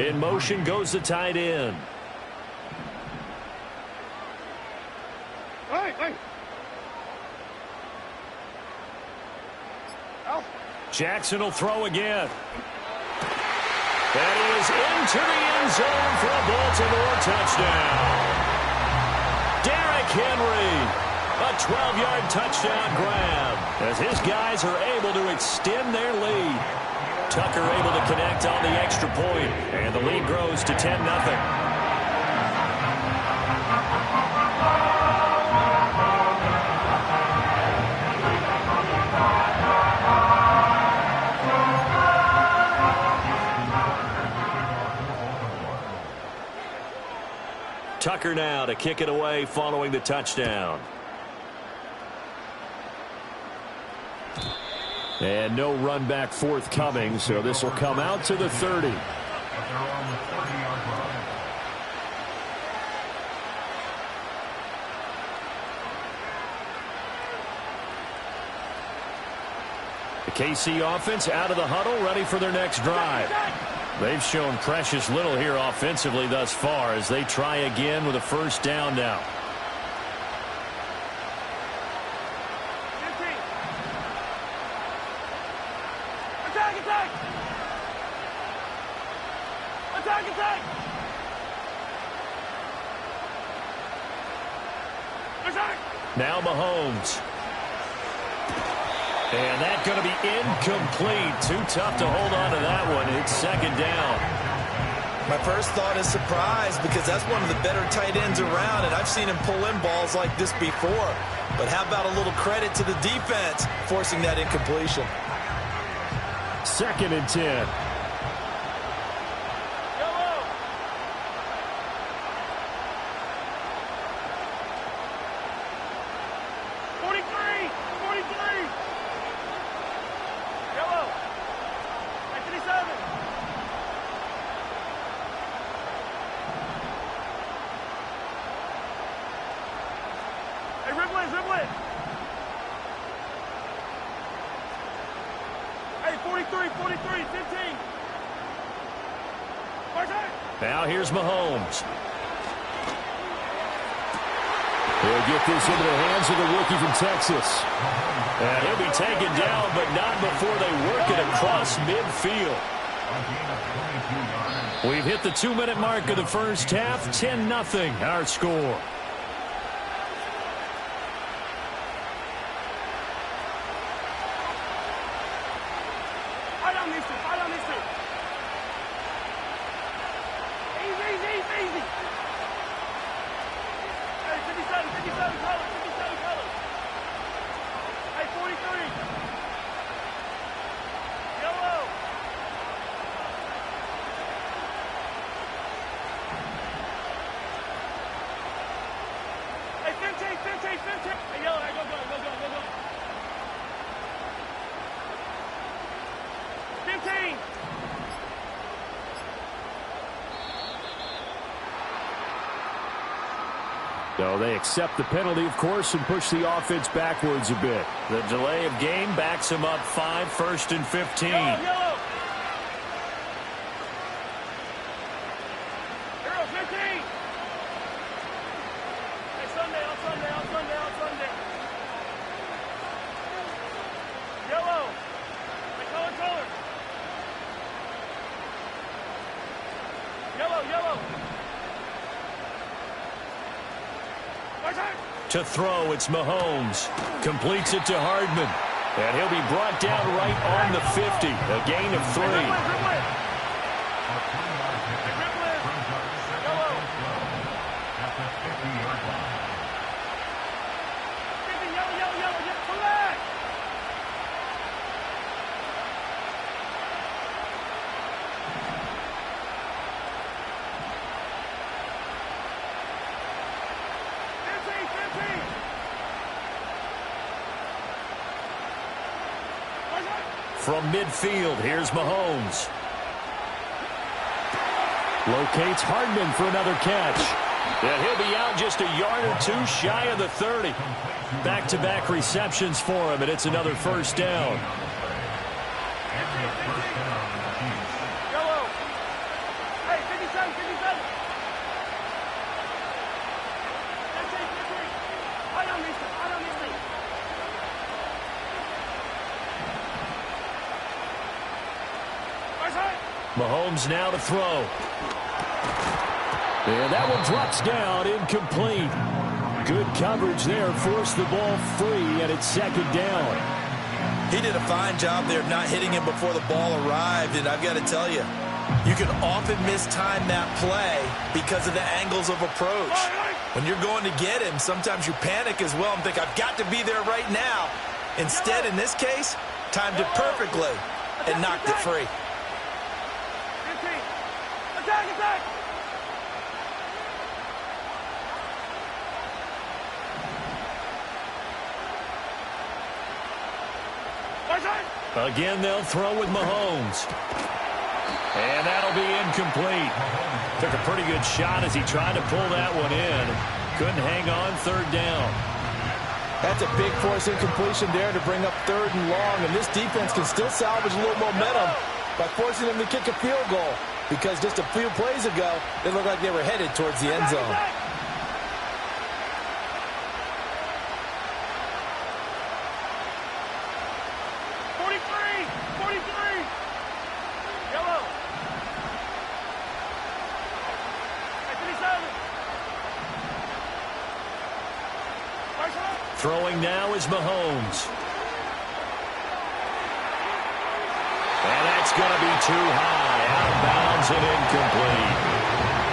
In motion goes the tight end. Jackson will throw again. That is into the end zone for a Baltimore touchdown. Derrick Henry, a 12-yard touchdown grab as his guys are able to extend their lead. Tucker able to connect on the extra point, and the lead grows to 10-0. Tucker now to kick it away following the touchdown. And no run back forthcoming, so this will come out to the 30. The KC offense out of the huddle, ready for their next drive. They've shown precious little here offensively thus far as they try again with a first down now. Now Mahomes. And that's going to be incomplete. Too tough to hold on to that one. It's 2nd down. My first thought is surprise because that's one of the better tight ends around, and I've seen him pull in balls like this before. But how about a little credit to the defense forcing that incompletion? 2nd and 10. Now here's Mahomes. He'll get this into the hands of the rookie from Texas. And he'll be taken down, but not before they work it across midfield. We've hit the 2-minute mark of the first half. 10-0 our score. So they accept the penalty, of course, and push the offense backwards a bit. The delay of game backs them up 5, 1st and 15. Yellow. 15. Hey, Sunday. Yellow. Hey, color. Yellow. To throw, it's Mahomes. Completes it to Hardman. And he'll be brought down right on the 50. A gain of 3. From midfield, here's Mahomes. Locates Hardman for another catch. And he'll be out just a yard or two shy of the 30. Back-to-back receptions for him, and it's another first down. Mahomes now to throw. And that one drops down, incomplete. Good coverage there, forced the ball free, and it's 2nd down. He did a fine job there of not hitting him before the ball arrived, and I've got to tell you, you can often mistime that play because of the angles of approach. When you're going to get him, sometimes you panic as well and think, I've got to be there right now. Instead, in this case, timed it perfectly and knocked it free. Attack! Again, they'll throw with Mahomes. And that'll be incomplete. Took a pretty good shot as he tried to pull that one in. Couldn't hang on, 3rd down. That's a big force incompletion there to bring up 3rd and long, and this defense can still salvage a little momentum by forcing them to kick a field goal, because just a few plays ago, it looked like they were headed towards the end zone. Yellow. Throwing now is Mahomes. And that's going to be too high. Out of bounds and incomplete.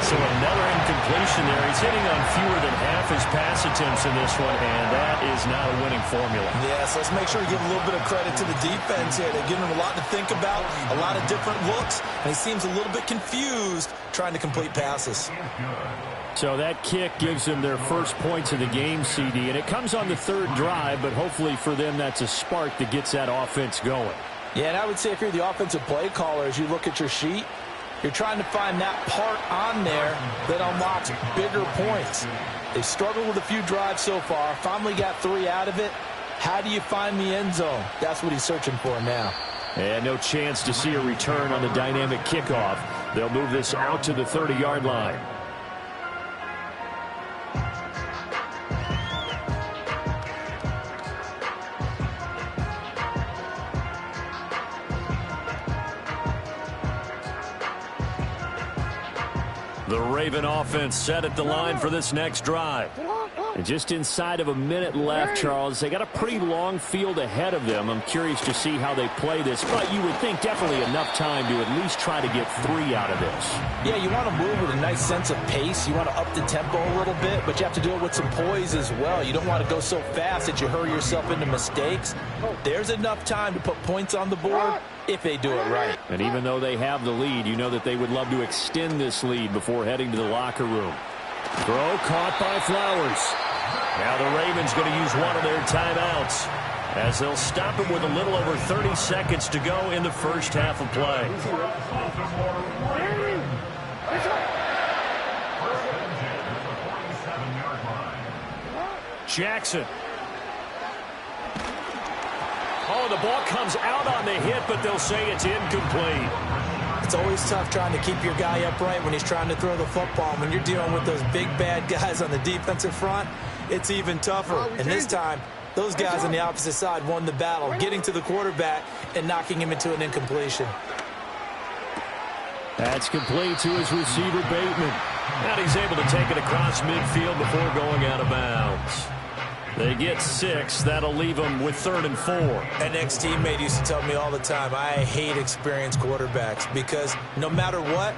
So another incompletion there. He's hitting on fewer than half his pass attempts in this one, and that is not a winning formula. Yes, let's make sure we give a little bit of credit to the defense here. They're giving him a lot to think about, a lot of different looks, and he seems a little bit confused trying to complete passes. So that kick gives them their first points of the game, CD, and it comes on the 3rd drive, but hopefully for them that's a spark that gets that offense going. Yeah, and I would say if you're the offensive play caller, as you look at your sheet, you're trying to find that part on there that unlocks bigger points. They've struggled with a few drives so far, finally got 3 out of it. How do you find the end zone? That's what he's searching for now. And no chance to see a return on the dynamic kickoff. They'll move this out to the 30-yard line. The Raven offense set at the line for this next drive. And just inside of a minute left, Charles. They got a pretty long field ahead of them. I'm curious to see how they play this, but you would think definitely enough time to at least try to get 3 out of this. Yeah, you want to move with a nice sense of pace. You want to up the tempo a little bit, but you have to do it with some poise as well. You don't want to go so fast that you hurry yourself into mistakes. There's enough time to put points on the board if they do it right. And even though they have the lead, you know that they would love to extend this lead before heading to the locker room. Throw caught by Flowers. Now the Ravens going to use one of their timeouts as they'll stop him with a little over 30 seconds to go in the first half of play. Jackson. Oh, the ball comes out on the hit, but they'll say it's incomplete. It's always tough trying to keep your guy upright when he's trying to throw the football. When you're dealing with those big, bad guys on the defensive front, it's even tougher. And this time, those guys on the opposite side won the battle, getting to the quarterback and knocking him into an incompletion. That's complete to his receiver, Bateman. And he's able to take it across midfield before going out of bounds. They get 6. That'll leave them with 3rd and 4. An ex-teammate used to tell me all the time, I hate experienced quarterbacks because no matter what,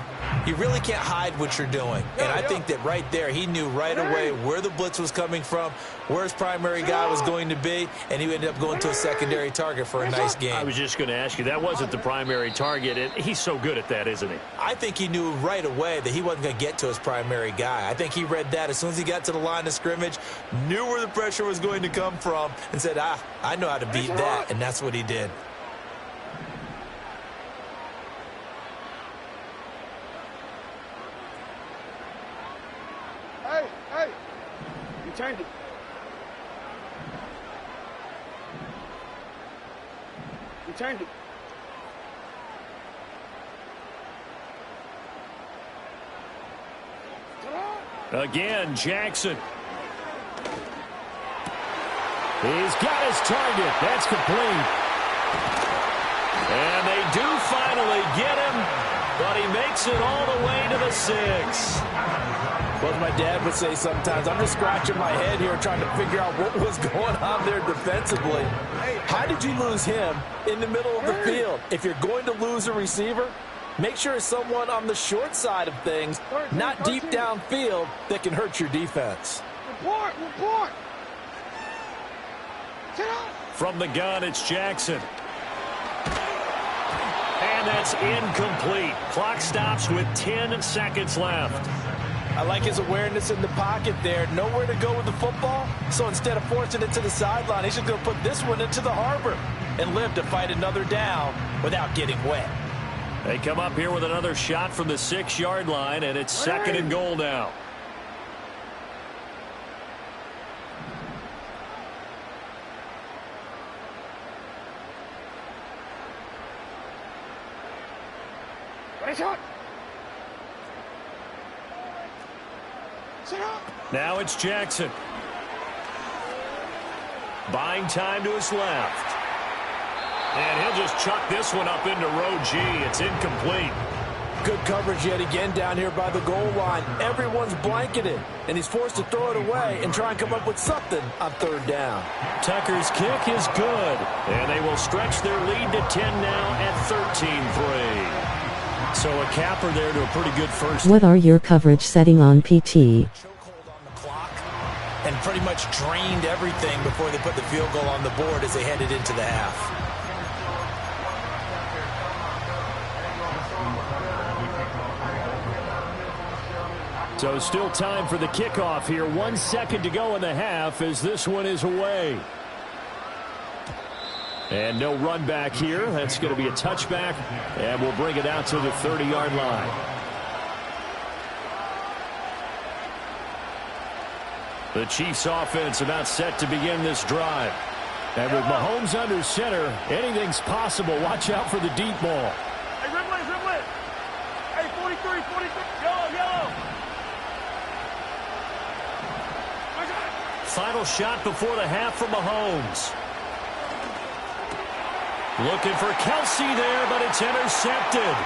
you really can't hide what you're doing. And I think that right there, he knew right away where the blitz was coming from, where his primary guy was going to be, and he ended up going to a secondary target for a nice game. I was just going to ask you, that wasn't the primary target, and he's so good at that, isn't he? I think he knew right away that he wasn't going to get to his primary guy. I think he read that as soon as he got to the line of scrimmage, knew where the pressure was going to come from, and said, I know how to beat that, and that's what he did. Hey, you turned it. You turned it. Again, Jackson. He's got his target. That's complete. And they do finally get him, but he makes it all the way to the 6. Well, as my dad would say sometimes, I'm just scratching my head here trying to figure out what was going on there defensively. How did you lose him in the middle of the field? If you're going to lose a receiver, make sure it's someone on the short side of things, not deep downfield, that can hurt your defense. Report! From the gun, it's Jackson. And that's incomplete. Clock stops with 10 seconds left. I like his awareness in the pocket there. Nowhere to go with the football. So instead of forcing it to the sideline, he's just going to put this one into the harbor and live to fight another down without getting wet. They come up here with another shot from the 6-yard line, and it's 2nd and goal now. Now it's Jackson. Buying time to his left. And he'll just chuck this one up into row G. It's incomplete. Good coverage yet again down here by the goal line. Everyone's blanketed, and he's forced to throw it away and try and come up with something on 3rd down. Tucker's kick is good, and they will stretch their lead to 10 now at 13-3. So a capper there to a pretty good first. What are your coverage setting on PT? Chokehold on the clock and pretty much drained everything before they put the field goal on the board as they headed into the half. So still time for the kickoff here. 1 second to go in the half as this one is away. And no run back here. That's going to be a touchback, and we'll bring it out to the 30-yard line. The Chiefs offense about set to begin this drive. And with Mahomes under center, anything's possible. Watch out for the deep ball. Hey, Rimlet. Hey, 43. Yellow. Final shot before the half from Mahomes. Looking for Kelsey there, but it's intercepted.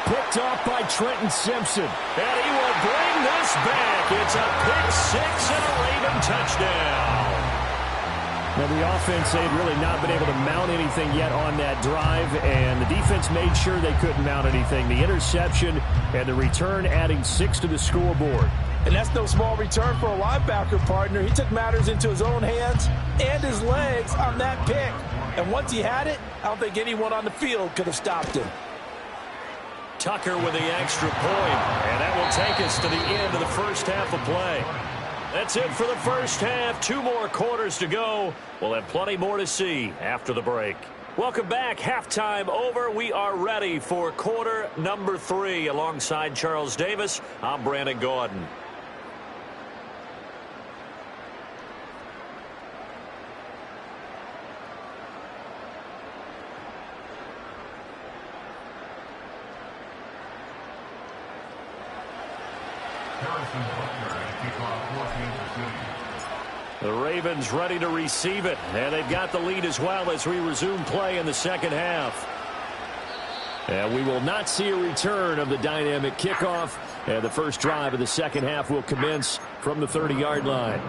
Picked off by Trenton Simpson. And he will bring this back. It's a pick 6 and a Raven touchdown. Now, the offense, they had really not been able to mount anything yet on that drive, and the defense made sure they couldn't mount anything. The interception and the return adding 6 to the scoreboard. And that's no small return for a linebacker partner. He took matters into his own hands and his legs on that pick. And once he had it, I don't think anyone on the field could have stopped him. Tucker with the extra point, and that will take us to the end of the first half of play. That's it for the first half. 2 more quarters to go. We'll have plenty more to see after the break. Welcome back. Halftime over. We are ready for quarter number 3. Alongside Charles Davis, I'm Brandon Gordon. The Ravens ready to receive it, and they've got the lead as well as we resume play in the second half. And we will not see a return of the dynamic kickoff, and the first drive of the second half will commence from the 30-yard line.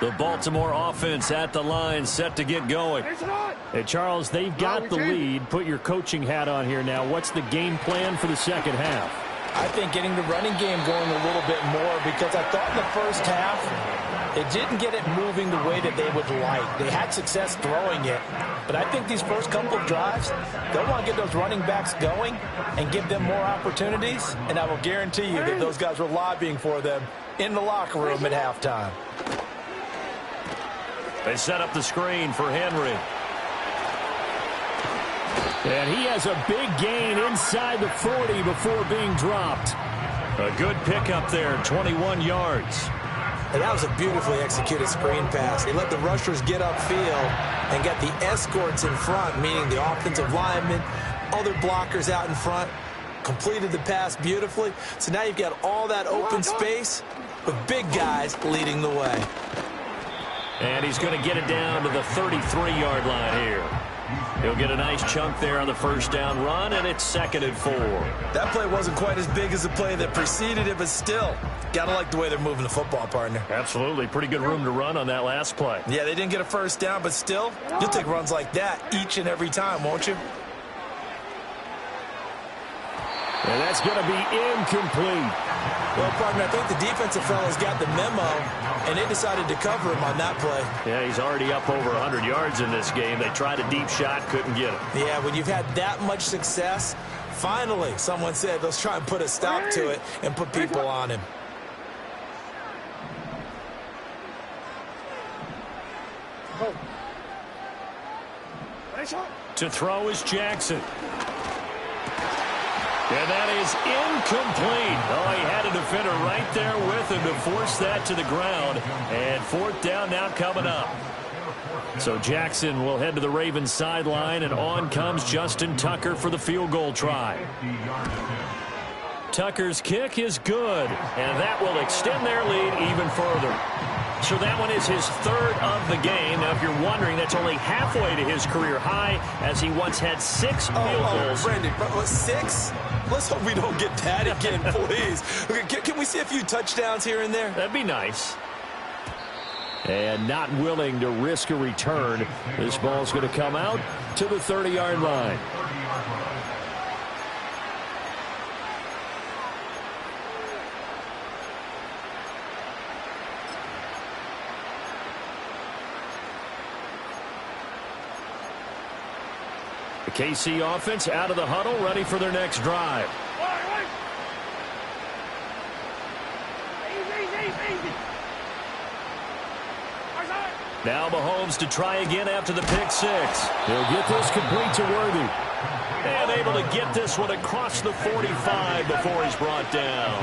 The Baltimore offense at the line, set to get going. Hey, Charles, they've got the lead. Put your coaching hat on here now. What's the game plan for the second half? I think getting the running game going a little bit more, because I thought in the first half it didn't get it moving the way that they would like. They had success throwing it, but I think these first couple of drives, they'll want to get those running backs going and give them more opportunities, and I will guarantee you that those guys were lobbying for them in the locker room at halftime. They set up the screen for Henry. And he has a big gain inside the 40 before being dropped. A good pickup there, 21 yards. And that was a beautifully executed screen pass. He let the rushers get upfield and got the escorts in front, meaning the offensive linemen, other blockers out in front, completed the pass beautifully. So now you've got all that open space with big guys leading the way. And he's going to get it down to the 33-yard line here. He'll get a nice chunk there on the first down run, and it's 2nd and 4. That play wasn't quite as big as the play that preceded it, but still, got to like the way they're moving the football, partner. Absolutely. Pretty good room to run on that last play. Yeah, they didn't get a first down, but still, you'll take runs like that each and every time, won't you? And that's going to be incomplete. Well, partner, I think the defensive fellas got the memo, and they decided to cover him on that play. Yeah, he's already up over 100 yards in this game. They tried a deep shot, couldn't get it. Yeah, when you've had that much success, finally, someone said, let's try and put a stop to it and put people on him. To throw is Jackson. And that is incomplete. Oh, he had a defender right there with him to force that to the ground. And 4th down now coming up. So Jackson will head to the Ravens sideline, and on comes Justin Tucker for the field goal try. Tucker's kick is good, and that will extend their lead even further. So that one is his 3rd of the game. Now, if you're wondering, that's only halfway to his career high, as he once had 6 field goals. Brandon, 6? Let's hope we don't get that again, please. Can we see a few touchdowns here and there? That'd be nice. And not willing to risk a return. This ball's going to come out to the 30-yard line. The KC offense out of the huddle, ready for their next drive. Now Mahomes to try again after the pick 6. He'll get this complete to Worthy. And able to get this one across the 45 before he's brought down.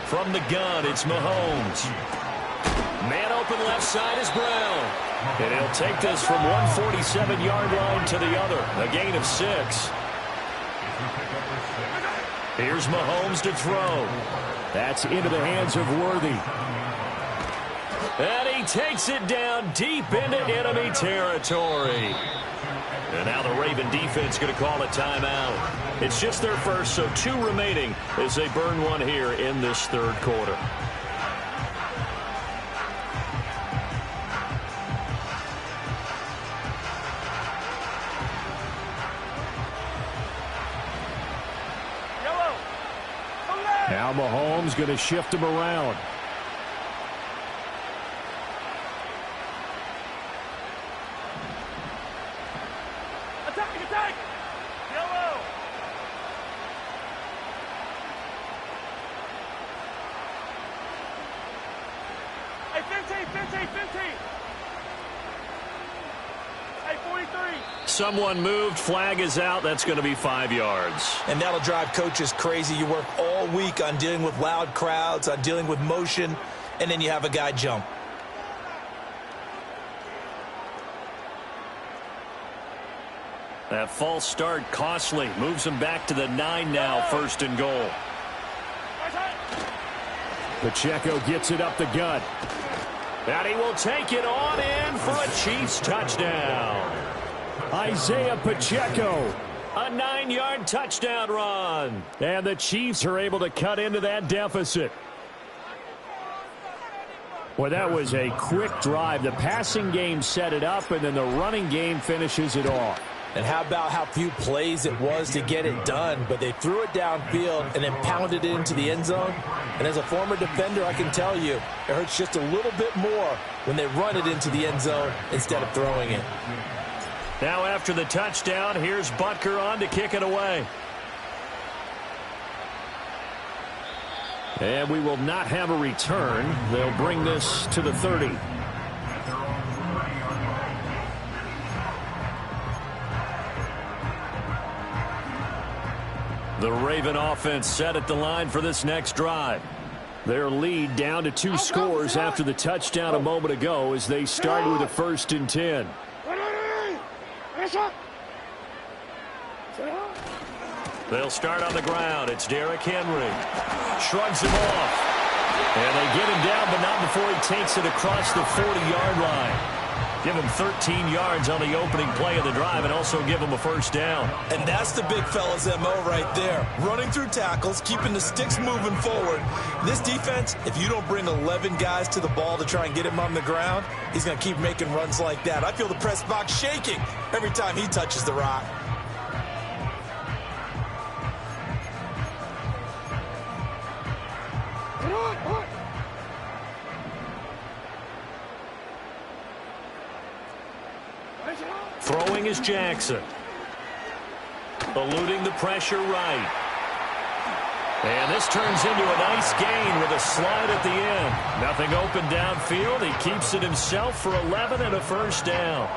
From the gun, it's Mahomes. Man open left side is Brown. And he'll take this from 147-yard line to the other. A gain of 6. Here's Mahomes to throw. That's into the hands of Worthy. And he takes it down deep into enemy territory. And now the Raven defense going to call a timeout. It's just their first, so 2 remaining as they burn one here in this 3rd quarter. Now Mahomes going to shift him around. Attack! Yellow! Hey, 15! Hey, Someone moved. Flag is out. That's going to be 5 yards. And that'll drive coaches crazy. You work all week on dealing with loud crowds, on dealing with motion, and then you have a guy jump. That false start costly. Moves him back to the 9 now. 1st and goal. Pacheco gets it up the gut. And he will take it on in for a Chiefs touchdown. Isaiah Pacheco, a 9-yard touchdown run. And the Chiefs are able to cut into that deficit. Well, that was a quick drive. The passing game set it up, and then the running game finishes it off. And how about how few plays it was to get it done, but they threw it downfield and then pounded it into the end zone. And as a former defender, I can tell you, it hurts just a little bit more when they run it into the end zone instead of throwing it. Now after the touchdown, here's Butker on to kick it away. And we will not have a return. They'll bring this to the 30. The Raven offense set at the line for this next drive. Their lead down to 2 scores after the touchdown a moment ago as they start with a 1st and 10. They'll start on the ground. It's Derrick Henry. Shrugs him off. And they get him down, but not before he takes it across the 40-yard line. Give him 13 yards on the opening play of the drive and also give him a 1st down. And that's the big fella's MO right there. Running through tackles, keeping the sticks moving forward. This defense, if you don't bring 11 guys to the ball to try and get him on the ground, he's going to keep making runs like that. I feel the press box shaking every time he touches the rock. Throwing is Jackson. Eluding the pressure right. And this turns into a nice gain with a slide at the end. Nothing open downfield. He keeps it himself for 11 and a 1st down.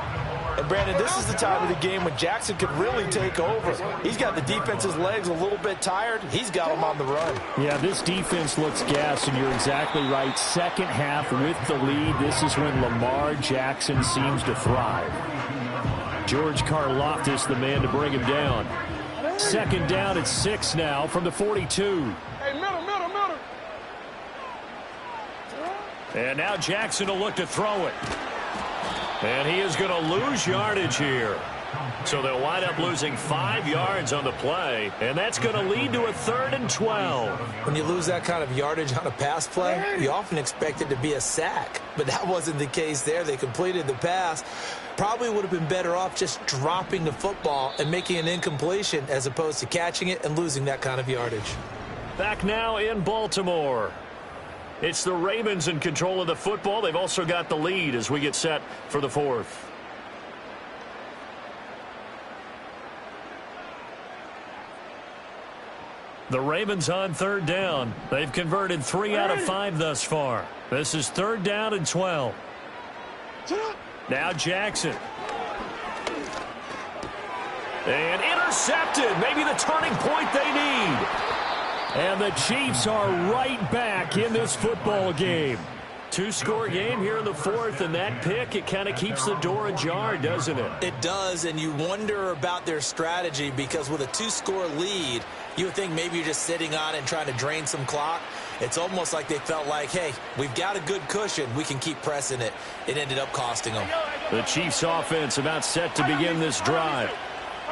And Brandon, this is the time of the game when Jackson could really take over. He's got the defense's legs a little bit tired. He's got them on the run. Yeah, this defense looks gassed, and you're exactly right. Second half with the lead, this is when Lamar Jackson seems to thrive. George Karlaftis, the man to bring him down. 2nd down at 6 now from the 42. Hey, middle. And now Jackson will look to throw it. And he is going to lose yardage here. So they'll wind up losing 5 yards on the play, and that's going to lead to a 3rd and 12. When you lose that kind of yardage on a pass play, you often expect it to be a sack. But that wasn't the case there. They completed the pass. Probably would have been better off just dropping the football and making an incompletion as opposed to catching it and losing that kind of yardage. Back now in Baltimore. It's the Ravens in control of the football. They've also got the lead as we get set for the 4th. The Ravens on 3rd down. They've converted 3 out of 5 thus far. This is 3rd down and 12. Now Jackson. And intercepted. Maybe the turning point they need. And the Chiefs are right back in this football game. 2-score game here in the 4th, and that pick, it kind of keeps the door ajar, doesn't it? It does, and you wonder about their strategy because with a 2-score lead, you would think maybe you're just sitting on it and trying to drain some clock. It's almost like they felt like, hey, we've got a good cushion. We can keep pressing it. It ended up costing them. The Chiefs offense about set to begin this drive.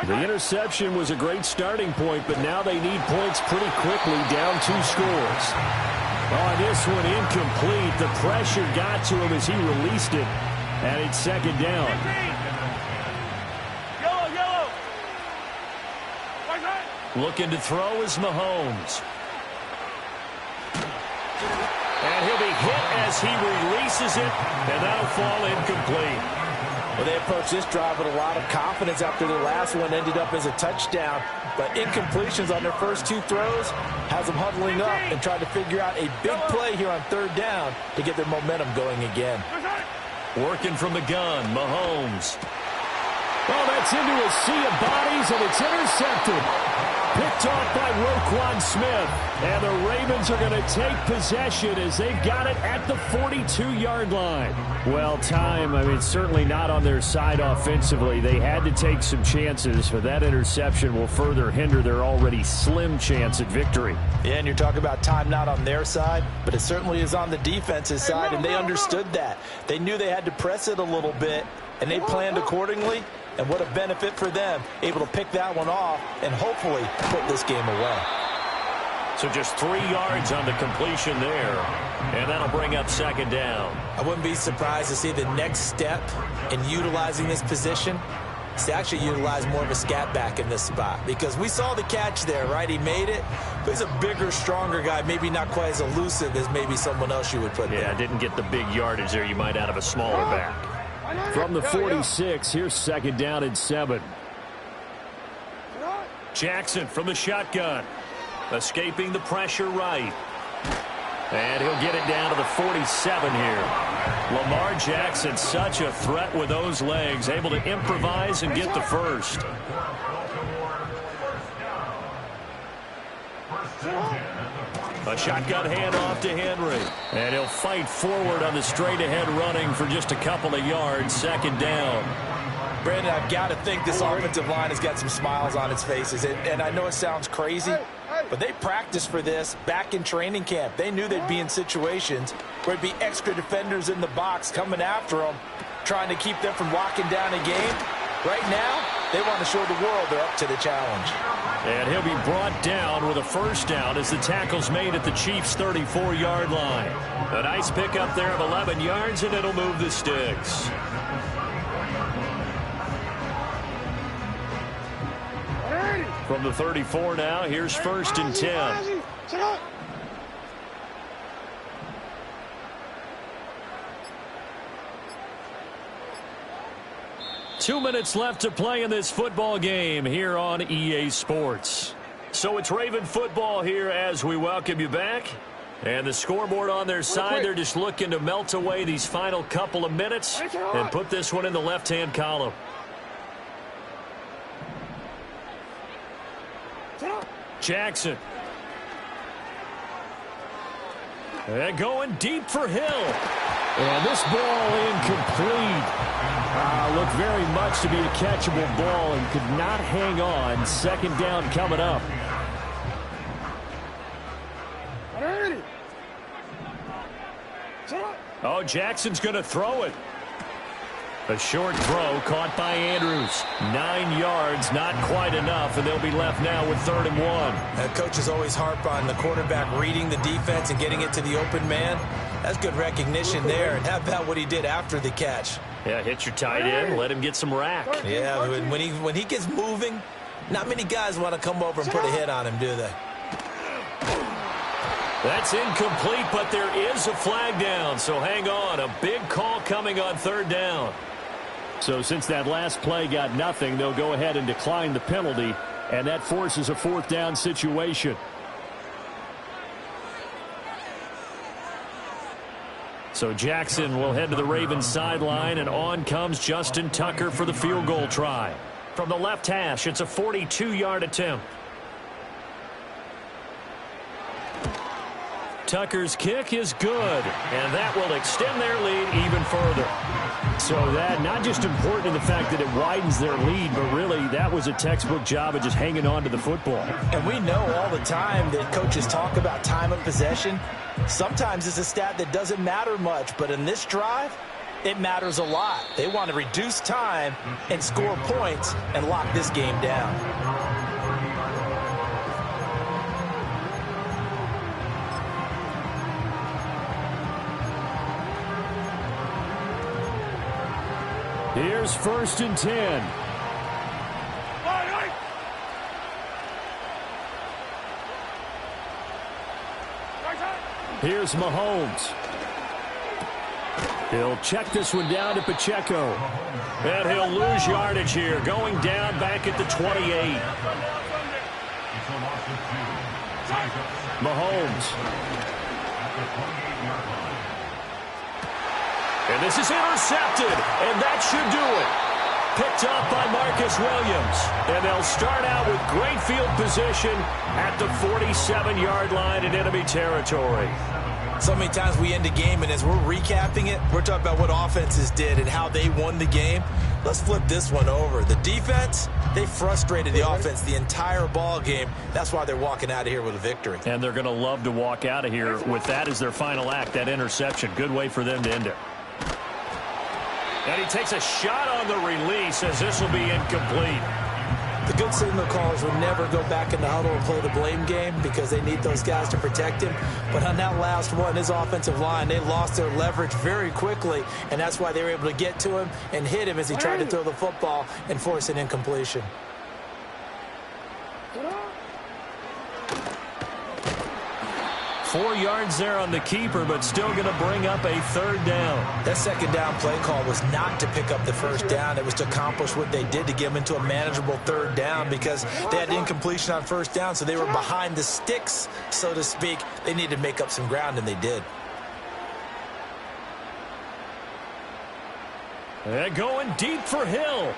The interception was a great starting point, but now they need points pretty quickly, down 2 scores. Oh, this one incomplete. The pressure got to him as he released it, and it's 2nd down. Looking to throw is Mahomes. And he'll be hit as he releases it, and that'll fall incomplete. Well, they approached this drive with a lot of confidence after their last one ended up as a touchdown. But incompletions on their first 2 throws has them huddling up and trying to figure out a big play here on 3rd down to get their momentum going again. Working from the gun, Mahomes. Oh, that's into a sea of bodies, and it's intercepted. Picked off by Roquan Smith. And the Ravens are going to take possession as they've got it at the 42-yard line. Well, certainly not on their side offensively. They had to take some chances, but that interception will further hinder their already slim chance at victory. Yeah, and you're talking about time not on their side, but it certainly is on the defense's side, and they understood that. They knew they had to press it a little bit, and they planned accordingly. And what a benefit for them, able to pick that one off and hopefully put this game away. So just 3 yards on the completion there, and that'll bring up second down. I wouldn't be surprised to see the next step in utilizing this position is to actually utilize more of a scat back in this spot, because we saw the catch there, right? He made it, but he's a bigger, stronger guy, maybe not quite as elusive as maybe someone else you would put there. Yeah, didn't get the big yardage there you might out of a smaller back. From the 46, here's second down and 7. Jackson from the shotgun. Escaping the pressure right. And he'll get it down to the 47 here. Lamar Jackson, such a threat with those legs. Able to improvise and get the first. A shotgun handoff to Henry. And he'll fight forward on the straight-ahead running for just a couple of yards. Second down. Brandon, I've got to think this offensive line has got some smiles on its faces. And I know it sounds crazy, but they practiced for this back in training camp. They knew they'd be in situations where it'd be extra defenders in the box coming after them, trying to keep them from locking down a game. Right now, they want to show the world they're up to the challenge. And he'll be brought down with a first down as the tackle's made at the Chiefs' 34-yard line. A nice pickup there of 11 yards, and it'll move the sticks. From the 34 now, here's first and 10. 2 minutes left to play in this football game here on EA Sports. So it's Raven football here as we welcome you back. And the scoreboard on their side, they're just looking to melt away these final couple of minutes and put this one in the left-hand column. Jackson. And going deep for Hill. And this ball incomplete. Looked very much to be a catchable ball and could not hang on. Second down coming up. Oh, Jackson's going to throw it. A short throw caught by Andrews. 9 yards, not quite enough, and they'll be left now with 3rd and 1. Coaches always harp on the quarterback reading the defense and getting it to the open man. That's good recognition there. And how about what he did after the catch? Yeah, hit your tight end, let him get some rack. Yeah, when he gets moving, not many guys want to come over and put a hit on him, do they? That's incomplete, but there is a flag down, so hang on. A big call coming on 3rd down. So since that last play got nothing, they'll go ahead and decline the penalty, and that forces a 4th down situation. So Jackson will head to the Ravens sideline, and on comes Justin Tucker for the field goal try. From the left hash, it's a 42-yard attempt. Tucker's kick is good, and that will extend their lead even further. So that not just important in the fact that it widens their lead, but really that was a textbook job of just hanging on to the football. And we know all the time that coaches talk about time of possession. Sometimes it's a stat that doesn't matter much, but in this drive, it matters a lot. They want to reduce time and score points and lock this game down. Here's 1st and 10. Here's Mahomes. He'll check this one down to Pacheco. And he'll lose yardage here, going down back at the 28. Mahomes. And this is intercepted, and that should do it. Picked off by Marcus Williams. And they'll start out with great field position at the 47-yard line in enemy territory. So many times we end a game, and as we're recapping it, we're talking about what offenses did and how they won the game. Let's flip this one over. The defense, they frustrated the offense the entire ball game. That's why they're walking out of here with a victory. And they're going to love to walk out of here with that as their final act, that interception. Good way for them to end it. And he takes a shot on the release as this will be incomplete. The good signal callers will never go back in the huddle and play the blame game because they need those guys to protect him. But on that last one, his offensive line, they lost their leverage very quickly, and that's why they were able to get to him and hit him as he tried to throw the football and force an incompletion. 4 yards there on the keeper, but still going to bring up a third down. That second down play call was not to pick up the first down. It was to accomplish what they did to get them into a manageable third down because they had incompletion on first down, so they were behind the sticks, so to speak. They needed to make up some ground, and they did. And going deep for Hill.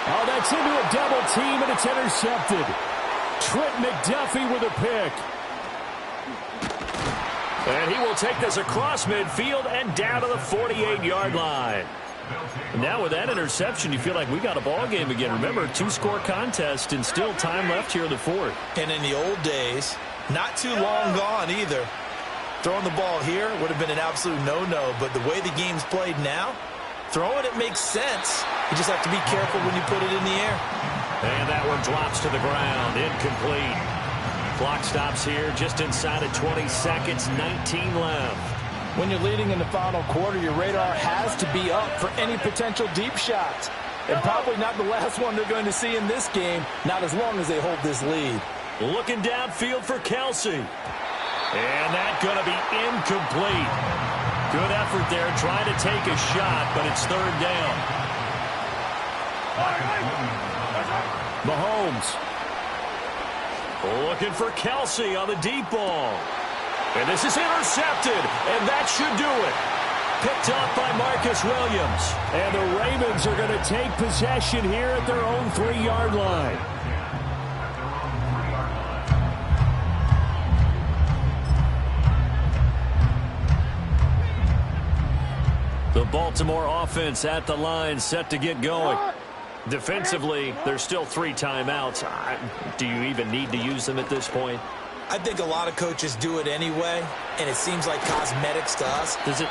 Oh, that's into a double team, and it's intercepted. Trent McDuffie with a pick. And he will take this across midfield and down to the 48-yard line. Now with that interception, you feel like we got a ball game again. Remember, 2-score contest and still time left here in the fourth. And in the old days, not too long gone either, throwing the ball here would have been an absolute no-no. But the way the game's played now, throwing it makes sense. You just have to be careful when you put it in the air. And that one drops to the ground, incomplete. Clock stops here just inside of 20 seconds, 19 left. When you're leading in the final quarter, your radar has to be up for any potential deep shots. And probably not the last one they're going to see in this game, not as long as they hold this lead. Looking downfield for Kelsey. And that's going to be incomplete. Good effort there, trying to take a shot, but it's third down. Mahomes. Looking for Kelsey on the deep ball. And this is intercepted, and that should do it. Picked off by Marcus Williams. And the Ravens are going to take possession here at their own 3-yard line. The Baltimore offense at the line, set to get going. Defensively, there's still 3 timeouts. Do you even need to use them at this point? I think a lot of coaches do it anyway, and it seems like cosmetics to us. Does it